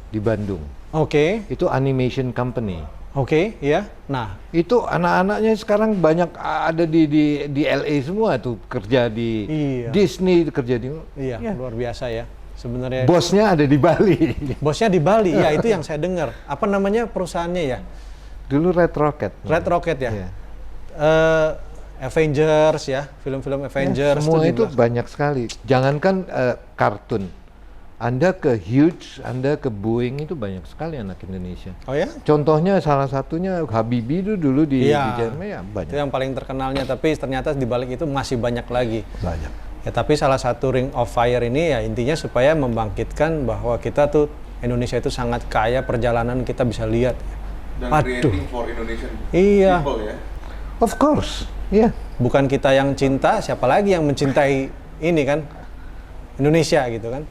di Bandung. Oke, Itu animation company. oke, ya. Nah, Itu anak-anaknya sekarang banyak ada di LA semua tuh, kerja di Iya. Disney, kerja di iya, Ya. luar biasa ya. Sebenarnya Bosnya ada di Bali. bosnya di Bali, ya itu yang saya dengar. Apa namanya perusahaannya ya? Dulu Red Rocket. Red Rocket ya. Iya. Avengers ya, film-film Avengers Semua tuh itu dibilang. banyak sekali. Jangankan kartun. Anda ke Hughes, Anda ke Boeing, itu banyak sekali anak Indonesia. Oh ya? Contohnya salah satunya Habibie itu dulu di Iya. Jerman ya Itu banyak. yang paling terkenalnya, tapi ternyata di balik itu masih banyak lagi. Banyak. Ya, tapi salah satu Ring of Fire ini ya intinya supaya membangkitkan bahwa kita tuh Indonesia itu sangat kaya, perjalanan kita bisa lihat. Dan Aduh. creating for Indonesian Iya. people ya. Of course. Ya. Bukan kita yang cinta, siapa lagi yang mencintai ini kan? Indonesia gitu kan?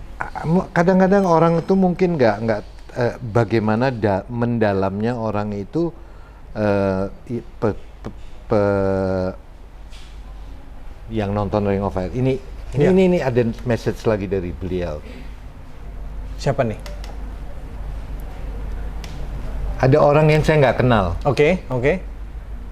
Kadang-kadang orang itu mungkin nggak bagaimana mendalamnya orang itu yang nonton Ring of Fire. Iya. Ini ada message lagi dari beliau. Siapa nih? Ada orang yang saya nggak kenal. Oke, oke.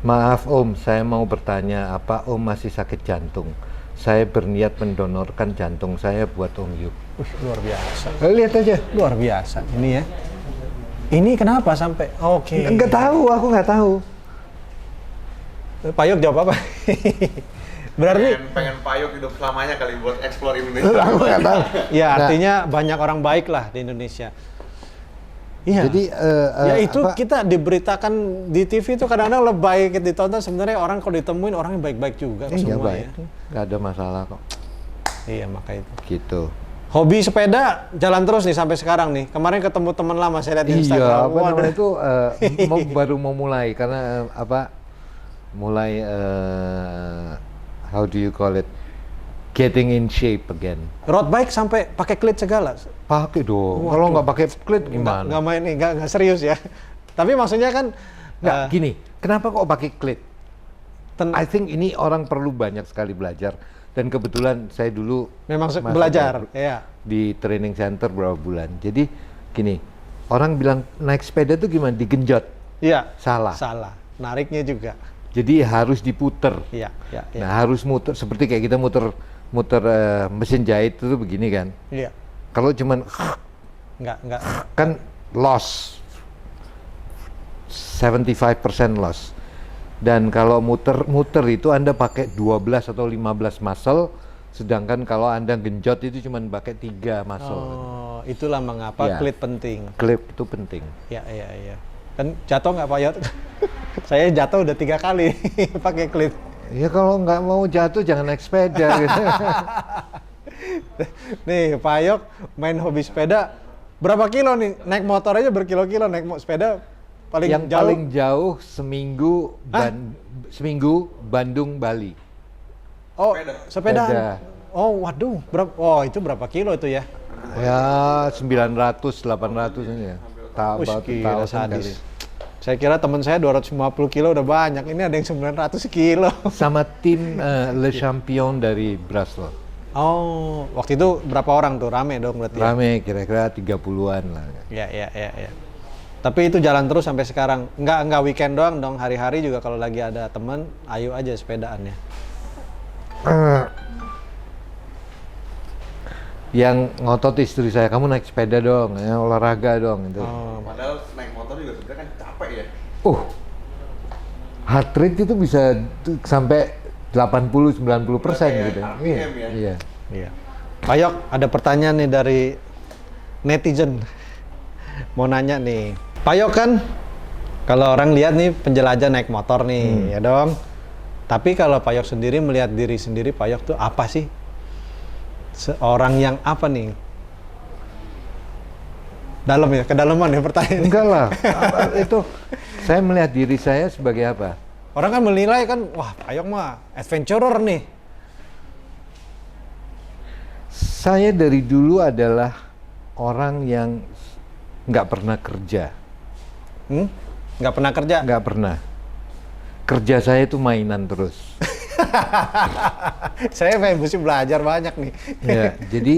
Maaf Om, saya mau bertanya, apa Om masih sakit jantung? Saya berniat mendonorkan jantung saya buat Om Yuk. Luar biasa. Lihat aja. Luar biasa ini ya. Ini kenapa sampai? Oke. Nggak tahu, aku nggak tahu. Pak Yok jawab apa? Berarti pengen payung hidup selamanya kali buat explore Indonesia. Aku nggak tahu. ya Nah, artinya banyak orang baik lah di Indonesia. Iya. Jadi ya itu apa- kita diberitakan di TV itu kadang-kadang lebay ditonton, sebenarnya orang kalau ditemuin orangnya baik-baik juga kok Iya semua baik, ya. nggak ada masalah kok. Iya maka itu. Gitu. Hobi sepeda jalan terus nih sampai sekarang nih. Kemarin ketemu teman lama saya lihat di Instagram. Iya, apa Waduh. namanya itu baru mau mulai karena mulai how do you call it, getting in shape again. Road bike sampai pakai klit segala. Pakai dong. Kalau nggak pakai klit gimana? Nggak main nih, nggak serius ya. Tapi maksudnya kan Nggak, eh, gini. Kenapa kok pakai klit? ten- I think ini orang perlu banyak sekali belajar. Dan kebetulan saya dulu memang masuk belajar, ya. di training center beberapa bulan. Jadi gini, orang bilang naik sepeda tuh gimana? Digenjot. Iya. Salah. Salah. Nariknya juga. Jadi harus diputer. Iya, iya, iya. Nah harus muter seperti kayak kita muter mesin jahit itu begini kan. Iya. Kalau cuman Nggak. kan loss 75% loss. Dan kalau muter itu Anda pakai 12 atau 15 muscle, sedangkan kalau Anda genjot itu cuman pakai 3 muscle. Oh, itulah mengapa Ya. klit penting. Clip itu penting. Iya, iya, iya. Kan jatuh nggak Pak Yot? Saya jatuh udah 3 kali pakai klit. Ya kalau nggak mau jatuh jangan naik sepeda gitu. Nih Pak Yok main hobi sepeda berapa kilo nih? Naik motor aja berkilo-kilo, naik sepeda paling Yang jauh. paling jauh seminggu Bandung Bali. Oh, Sepeda. sepedaan. Sepeda. Oh, waduh, oh itu berapa kilo itu ya? Ya 900 800 ini ya. Wih, gila, Thousand sadis. kali. Saya kira teman saya 250 kilo udah banyak. Ini ada yang 900 kilo. Sama tim Le Champion dari Brussels. Oh, waktu itu berapa orang tuh? Rame dong berarti. Ya? Rame kira-kira 30-an lah. Ya. Tapi itu jalan terus sampai sekarang. Enggak weekend doang dong, hari-hari juga kalau lagi ada teman, ayo aja sepedaannya. Yang ngotot istri saya, kamu naik sepeda dong, ya, olahraga dong gitu. Oh, Padahal naik motor juga sebenarnya kan capek ya. Heart rate itu bisa sampai 80-90% Kayak gitu. RPM ya? Iya. iya. Pak Yok, ada pertanyaan nih dari netizen. Mau nanya nih. Pak Yok kan, kalau orang lihat nih penjelajah naik motor nih, ya dong. Tapi kalau Pak Yok sendiri melihat diri sendiri, Pak Yok tuh apa sih? Seorang yang apa nih? Dalam ya, kedalaman ya pertanyaan. Enggak lah, itu saya melihat diri saya sebagai apa? Orang kan menilai kan, wah Pak Yok mah adventurer nih. Saya dari dulu adalah orang yang nggak pernah kerja, Nggak pernah kerja? nggak pernah. kerja saya itu mainan terus. Saya mesti belajar banyak nih. Ya, jadi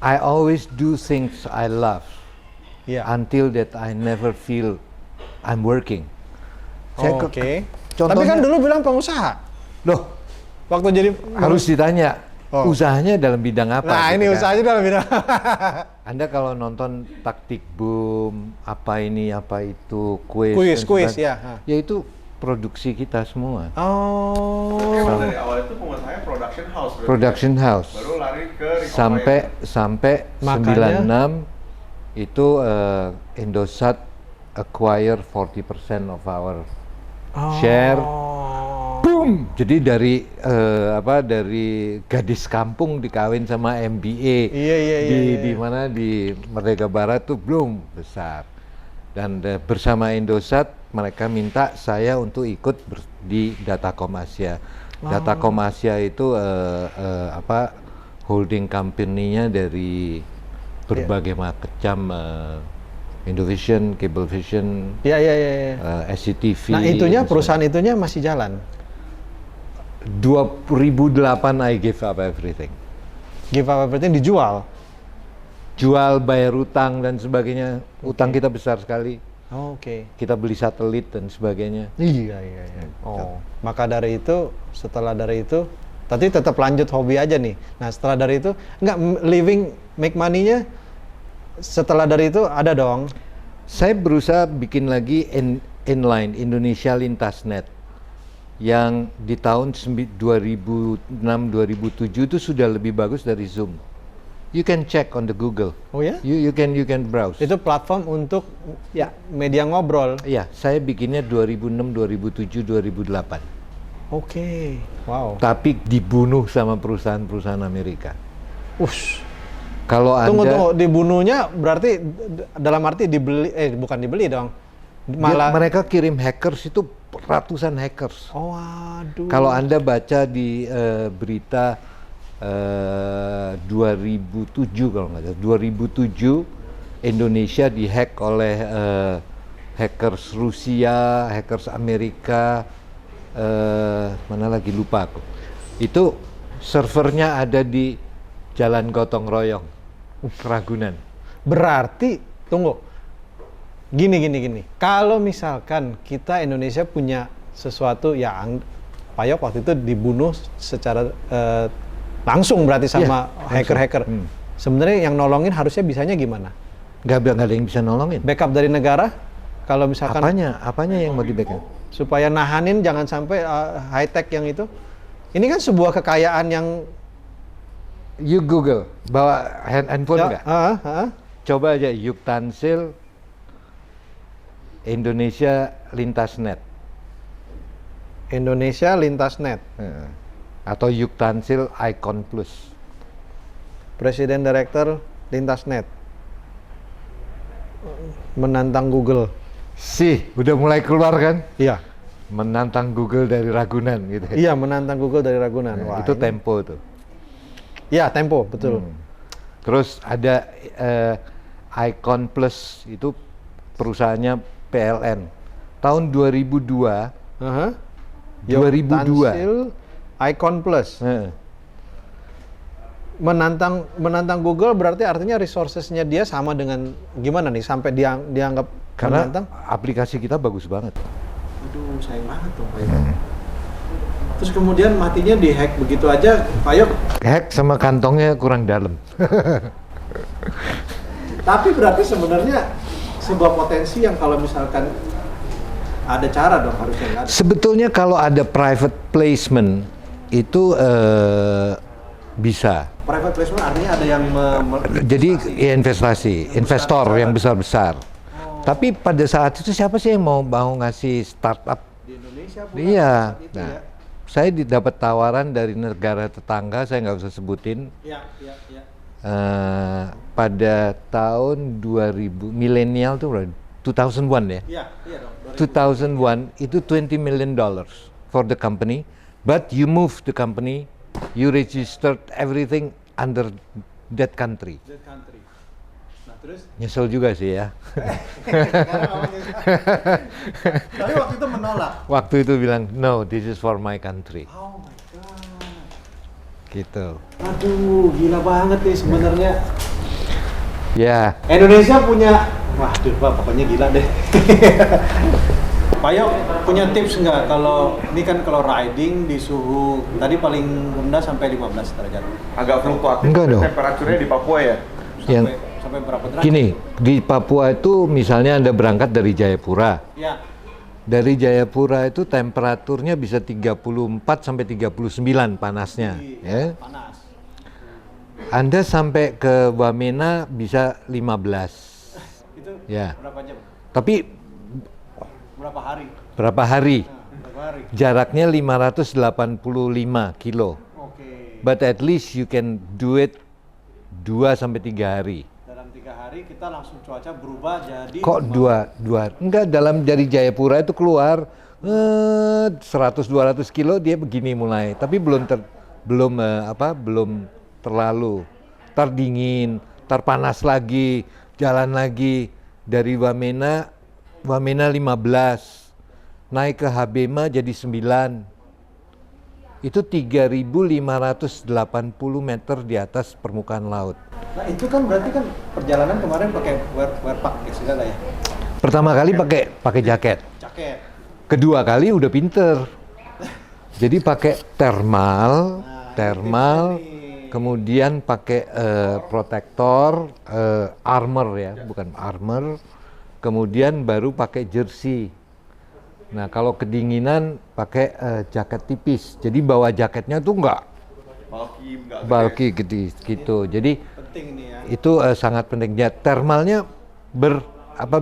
I always do things I love Iya. until that I never feel I'm working. Oh, Oke. Tapi contohnya- kan dulu bilang pengusaha. Loh, Waktu jadi harus ditanya Oh. usahanya dalam bidang apa? Nah, gitu ini kan. usahanya dalam bidang. Anda kalau nonton Taktik Boom, apa ini, apa itu, kuis, Kuis, dan ya. ya itu produksi kita semua. Oh. Emang dari awal itu pengusahanya production house berarti Production ya? house. Baru lari ke Sampai Makanya- 96 itu Indosat acquire 40% of our share. Boom. Jadi dari dari gadis kampung dikawin sama MBA. Iya. Di mana di Merdeka Barat tuh belum besar. Dan bersama Indosat mereka minta saya untuk ikut di Datacom Asia. Datacom Asia itu holding company-nya dari berbagai macam Indovision, Cablevision, Iya. SCTV. Nah, perusahaan itunya masih jalan. 2008 I gave up everything. Give up everything dijual. Jual, bayar utang dan sebagainya. Utang kita besar sekali. Oh, Oke. Kita beli satelit dan sebagainya. Iya. Oh, maka dari itu, setelah dari itu, tadi tetap lanjut hobi aja nih. Nah, setelah dari itu, make money-nya, setelah dari itu ada dong. Saya berusaha bikin lagi inline Indonesia Lintas Net yang di tahun 2006-2007 itu sudah lebih bagus dari Zoom. You can check on the Google. Oh ya? You can browse. Itu platform untuk media ngobrol. Iya, saya bikinnya 2006, 2007, 2008. Oke. Wow. Tapi dibunuh sama perusahaan-perusahaan Amerika. Ush. Kalau Tunggu, dibunuhnya berarti dalam arti dibeli, bukan dibeli dong. Malah. mereka kirim hackers itu ratusan hackers. Oh, aduh. Kalau Anda baca di berita 2007 kalau nggak salah, 2007 Indonesia dihack oleh hackers Rusia, hackers Amerika, mana lagi lupa aku. Itu servernya ada di Jalan Gotong Royong, Ragunan. Berarti, tunggu. Gini. Kalau misalkan kita Indonesia punya sesuatu yang Payok waktu itu dibunuh secara langsung berarti sama Iya, hacker-hacker. Sebenarnya yang nolongin harusnya bisanya gimana? Nggak ada yang bisa nolongin. Backup dari negara? Kalau misalkan Apanya yang mau di backup? supaya nahanin jangan sampai high tech yang itu. Ini kan sebuah kekayaan yang You Google, bawa handphone nggak? Coba aja Yuktansil Indonesia Lintas Net. Indonesia Lintas Net. Atau Yuktansil Icon Plus. Presiden Direktur Lintas Net. Menantang Google. Udah mulai keluar kan? Iya. Menantang Google dari Ragunan gitu. Iya, menantang Google dari Ragunan. Nah, Wah, itu ini- Tempo tuh. Iya, Tempo, betul. Terus ada Icon Plus, itu perusahaannya PLN. Tahun 2002, Aha. 2002. Yuktansil Icon Plus. Menantang Google berarti artinya resourcesnya dia sama dengan gimana nih sampai dianggap Karena menantang? aplikasi kita bagus banget. Aduh, sayang banget dong Pak Yok. Terus kemudian matinya dihack begitu aja, Pak Yok. Hack sama kantongnya kurang dalam. Tapi berarti sebenarnya sebuah potensi yang kalau misalkan ada cara dong harusnya nggak ada. Sebetulnya kalau ada private placement itu bisa. Private placement artinya ada yang Jadi ya investasi, investor yang besar-besar. Tapi pada saat itu siapa sih yang mau ngasih startup? di Indonesia Iya. saat itu Nah, ya. saya dapat tawaran dari negara tetangga, saya nggak usah sebutin. Iya. Pada tahun 2000, milenial tuh berapa? 2001 ya. Iya dong. 2001 itu $20 million for the company, but you move the company, you registered everything under that country. That country. Nah, Terus? Nyesel juga sih ya. Tapi waktu itu menolak. Waktu itu bilang, no, this is for my country. Oh my god. Gitu. Aduh, gila banget nih sebenarnya. Ya, Indonesia punya, waduh Pak, pokoknya gila deh. Pak Yok, punya tips nggak kalau ini kan kalau riding di suhu tadi paling rendah sampai 15 derajat. Agak fluktuatif. Enggak dong. Temperaturnya di Papua ya. Sampai berapa derajat? gini, di Papua itu misalnya Anda berangkat dari Jayapura. Ya. Dari Jayapura itu temperaturnya bisa 34 sampai 39 panasnya, ya. Panas. Anda sampai ke Wamena bisa 15. Itu Ya. berapa jam? Tapi Berapa hari? berapa hari? Berapa hari? Jaraknya 585 kilo. Oke. But at least you can do it 2 sampai 3 hari. Dalam 3 hari kita langsung cuaca berubah jadi Kok dua? Enggak, dalam dari Jayapura itu keluar 100-200 kilo dia begini mulai. Tapi belum terlalu terdingin, terpanas lagi, jalan lagi dari Wamena 15, naik ke Habema jadi 9. Itu 3.580 meter di atas permukaan laut. Nah itu kan berarti kan perjalanan kemarin pakai wear pack ya segala ya? Pertama kali pakai jaket. Jaket. Kedua kali udah pinter. Jadi pakai thermal, kemudian pakai protektor, armor ya, bukan armor. Kemudian baru pakai jersey. Nah kalau kedinginan pakai jaket tipis. Jadi bawa jaketnya tuh enggak bulky gitu. Jadi Penting ini ya. itu sangat penting. Ya, thermalnya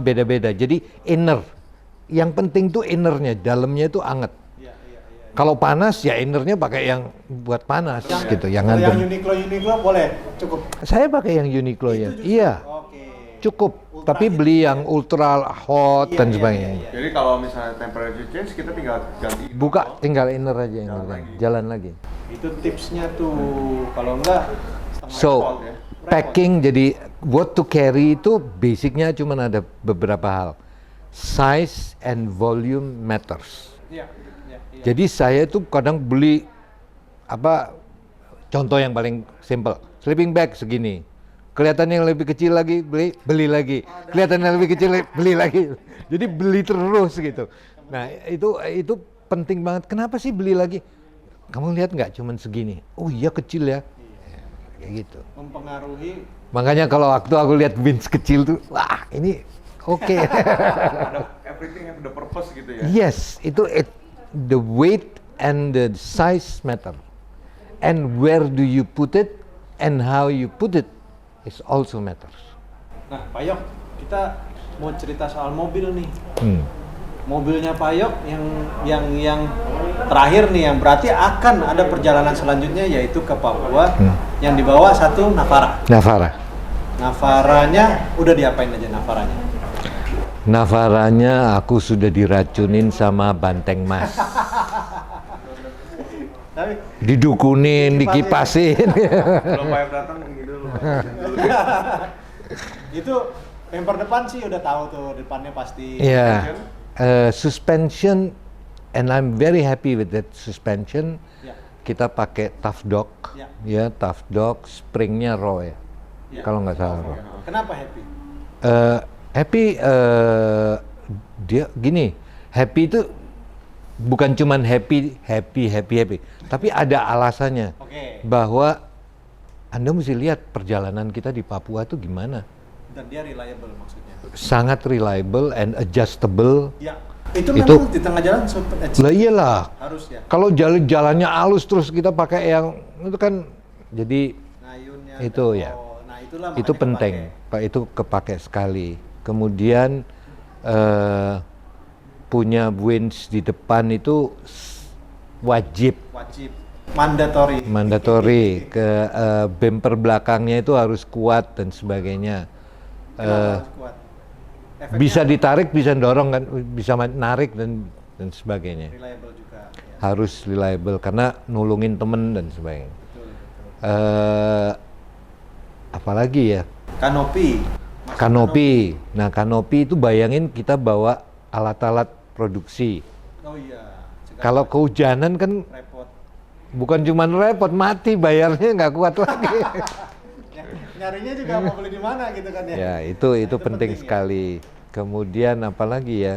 beda-beda. Jadi inner. Yang penting tuh innernya, dalamnya itu anget. Iya. Kalau panas ya innernya pakai yang buat panas gitu. Yang Kalau yang adem. Uniqlo boleh cukup. Saya pakai yang Uniqlo ya. Itu justru- Iya, Oke. cukup. Ultra Tapi hit. beli yang ultra hot Iya, dan iya, sebagainya. iya. Jadi kalau misalnya temperature change kita tinggal ganti. Buka, tinggal inner aja yang jalan lagi. Itu tipsnya tuh. Kalau enggak setengah So, repot ya. packing jadi what to carry itu basicnya cuma ada beberapa hal. Size and volume matters. Iya. Jadi saya tuh kadang beli contoh yang paling simple, sleeping bag segini. Kelihatan yang lebih kecil lagi beli lagi. Kelihatan yang lebih kecil beli lagi. Jadi beli terus gitu. Nah, itu penting banget. Kenapa sih beli lagi? Kamu lihat nggak cuman segini. Oh iya kecil ya. Kayak gitu. Mempengaruhi. Makanya kalau waktu aku lihat bins kecil tuh, wah ini oke. Everything have the purpose gitu ya. Yes, the weight and the size matter. And where do you put it and how you put it is also matters. Nah, Pak Yok, kita mau cerita soal mobil nih. Hmm. Mobilnya Pak Yok yang terakhir nih, yang berarti akan ada perjalanan selanjutnya yaitu ke Papua yang dibawa satu Navara. Navaranya udah diapain aja Navaranya? Navaranya aku sudah diracunin sama banteng mas. Tapi Didukunin, dikipasin. Belum Pak Yok datang gitu dulu. itu bumper depan sih udah tahu tuh, depannya pasti. Ya, suspension, and I'm very happy with that suspension. Ya. Kita pakai Tough Dog, ya Tough Dog, springnya raw ya, Ya. kalau nggak salah raw. Kenapa happy? Happy, dia gini, happy itu bukan cuman happy, tapi ada alasannya. Oke. Bahwa Anda mesti lihat perjalanan kita di Papua itu gimana. Dan dia reliable maksudnya. Sangat reliable and adjustable. Ya. Itu memang di tengah jalan super edge. Lah iyalah. Harus ya. Kalau jalannya halus terus kita pakai yang itu kan jadi Ngayunnya. itu ya. Nah, itulah Itu makanya penting. kepake. Pak, itu kepake sekali. Kemudian punya winch di depan itu wajib. Mandatory. Ke bumper belakangnya itu harus kuat dan sebagainya. Kenapa harus kuat? Efeknya Bisa ditarik, bisa dorong kan, bisa narik dan sebagainya. reliable juga. Ya. Harus reliable karena nulungin temen dan sebagainya. Betul. Apalagi ya? Kanopi Kanopi. Nah, kanopi itu bayangin kita bawa alat-alat produksi. Oh iya. Kalau kehujanan kan repot. bukan cuma repot, mati bayarnya nggak kuat lagi. Nyarinya juga mau beli di mana gitu kan ya. Ya, itu penting ya. sekali. Kemudian apalagi ya?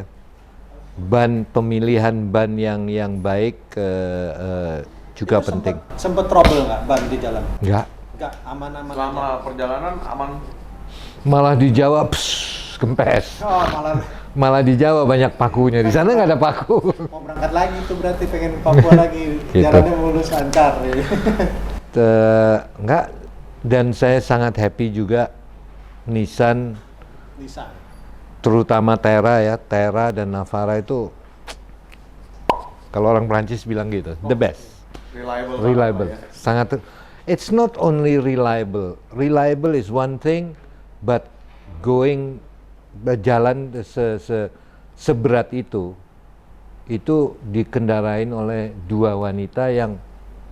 Pemilihan ban yang baik juga Itu penting. Sempet trouble nggak ban di jalan? Enggak. Enggak, aman-aman. Selama perjalanan aman. Malah di Jawa kempes. Oh, Malah di Jawa banyak pakunya. Di sana nggak ada paku. mau berangkat lagi tuh berarti pengen Papua lagi. Gitu. Jalannya mulus lancar. Enggak. Dan saya sangat happy juga Nissan, Bisa. terutama Terra dan Navara itu kalau orang Prancis bilang gitu, the best. Reliable. Ya. Sangat. It's not only reliable. Reliable is one thing, but berjalan seberat itu dikendarain oleh dua wanita yang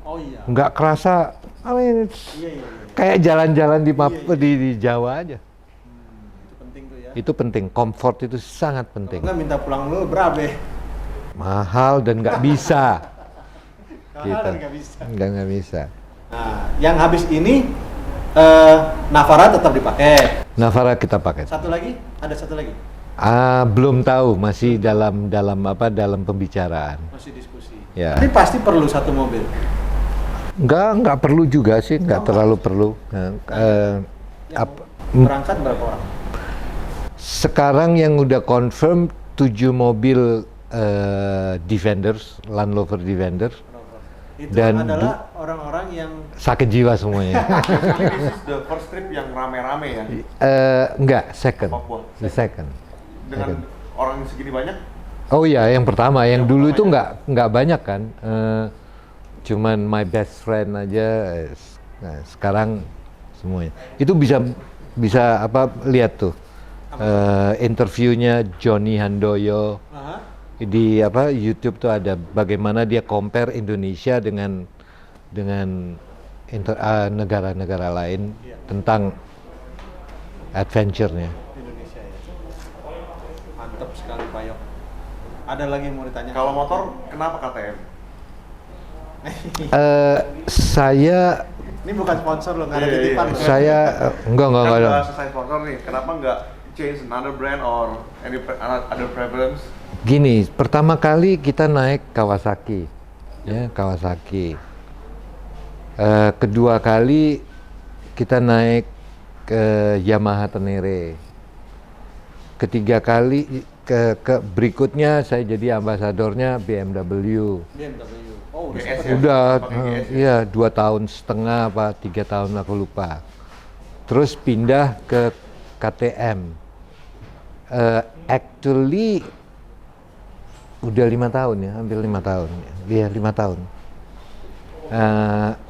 Oh iya. nggak kerasa. I mean, Iya. kayak jalan-jalan di Jawa aja. Itu penting tuh ya. Itu penting. Comfort itu sangat penting. Enggak minta pulang dulu berabe. Mahal dan nggak bisa. Mahal dan nggak bisa. Nggak bisa. Nah, yang habis ini Navara tetap dipakai. Navara kita pakai. Satu lagi? Ada satu lagi? Belum tahu, masih dalam pembicaraan. Masih diskusi. Ya. Tapi pasti perlu satu mobil. Nggak perlu juga sih, nggak terlalu perlu. Nah, Berangkat berapa orang? sekarang yang udah confirm 7 mobil Defenders, Land Rover Defender. Itu Dan adalah orang-orang yang sakit jiwa semuanya. This is the first trip yang rame-rame ya. Enggak, second. Papua. The second. Dengan orang yang segini banyak. Oh iya, yang pertama, yang dulu itu pertama nggak banyak kan. Cuman my best friend aja. Nah, sekarang semuanya. Itu bisa lihat tuh interviewnya Johnny Handoyo. Di YouTube tuh ada bagaimana dia compare Indonesia dengan negara-negara lain tentang adventure-nya. Indonesia ya. Mantap sekali Pak Yok. Ada lagi yang mau ditanya? Kalau motor kenapa KTM? Saya Ini bukan sponsor loh, nggak ada Iya, titipan iya. loh. saya enggak Kan ada. udah selesai sponsor nih. Kenapa nggak change another brand or any other preference? Gini, pertama kali kita naik Kawasaki, ya Kawasaki. Kedua kali kita naik Yamaha Tenere. Ketiga kali berikutnya saya jadi ambasadornya BMW. BMW. Oh, udah GS sempet. ya? Udah, Pakai GS ya? iya 2,5 tahun apa 3 tahun aku lupa. Terus pindah ke KTM. Actually udah 5 tahun ya, hampir 5 tahun. Iya 5 tahun.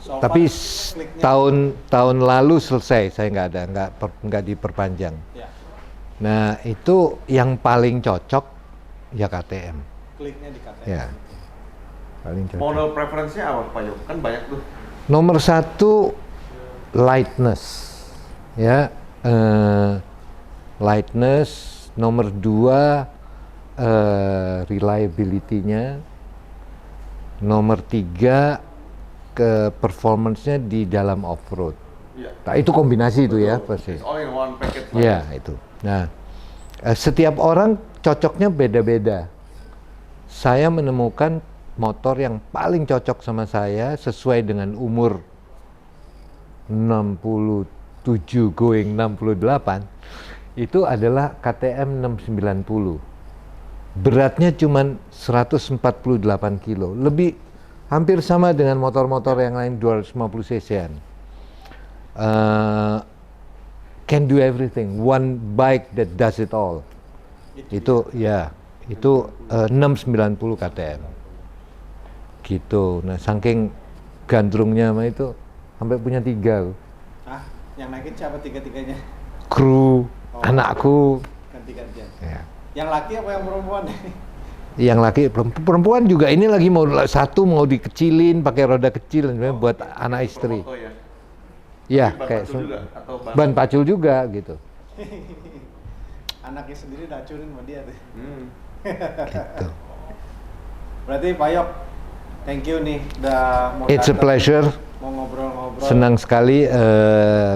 So Tapi far, kliknya- tahun lalu selesai, saya nggak diperpanjang. Ya, Nah itu yang paling cocok ya KTM. kliknya di KTM. Ya, paling cocok. Model preference-nya apa Pak Yo? Kan banyak tuh. Nomor 1 lightness, ya lightness. Nomor 2 reliability-nya. Nomor 3 ke performance-nya di dalam off-road. Iya. Nah, itu kombinasi itu ya pasti. It's all in one package. lah. Iya, itu. Nah, setiap orang cocoknya beda-beda. Saya menemukan motor yang paling cocok sama saya sesuai dengan umur 67 going 68 itu adalah KTM 690. Beratnya cuma 148 kilo, lebih hampir sama dengan motor-motor yang lain 250 cc-an. Can do everything, one bike that does it all. Itu 690 KTM. Gitu. Nah, saking gandrungnya sama itu sampai punya 3. Ah, yang naikin siapa tiga-tiganya? Kru, Oh. anakku. Ganti-gantian. Ya. Yang laki apa yang perempuan? Yang laki perempuan juga ini lagi mau dikecilin pakai roda kecil sebenarnya buat anak istri. Foto ya. Ya, Tapi ban kayak pacul juga atau ban- ban pacul juga gitu. Anaknya sendiri racunin sama dia tuh. Gitu. Berarti Pak Yok, thank you nih udah mau It's a datang, pleasure. mau ngobrol-ngobrol. Senang sekali.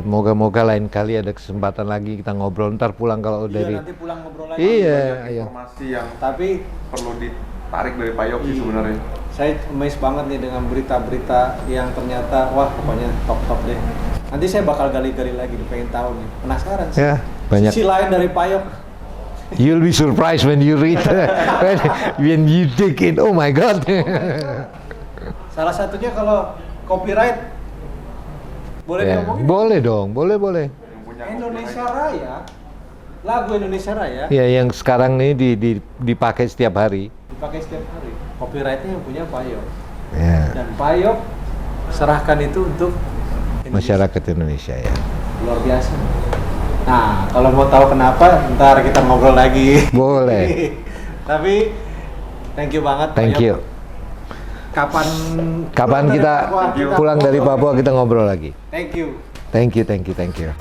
Moga-moga lain kali ada kesempatan lagi kita ngobrol. Ntar pulang kalau Iya, dari. nanti pulang ngobrol lagi. Iya, Banyak ayo. informasi yang Tapi perlu ditarik dari Pak Yok sih sebenarnya. saya amazed banget nih dengan berita-berita yang ternyata wah pokoknya top-top deh. Nanti saya bakal gali-gali lagi, pengen tahu nih. Penasaran sih. Ya, banyak. Sisi lain dari Pak Yok. You'll be surprised when you read, when you dig in. Oh my God. Salah satunya kalau copyright boleh Ya, diomongin? boleh dong, boleh. Yang punya Indonesia Raya, lagu Indonesia Raya Ya, yang sekarang ini dipakai setiap hari. dipakai setiap hari. Copyrightnya yang punya Pak Yok. Ya, Dan Pak Yok serahkan itu untuk Indonesia. masyarakat Indonesia ya. Luar biasa. Nah, kalau mau tahu kenapa, ntar kita ngobrol lagi. Boleh. Tapi, thank you banget. Pak Thank Yok. you. Kapan Kapan pulang dari kita Papua, pulang dari Papua kita ngobrol lagi. Thank you. Thank you.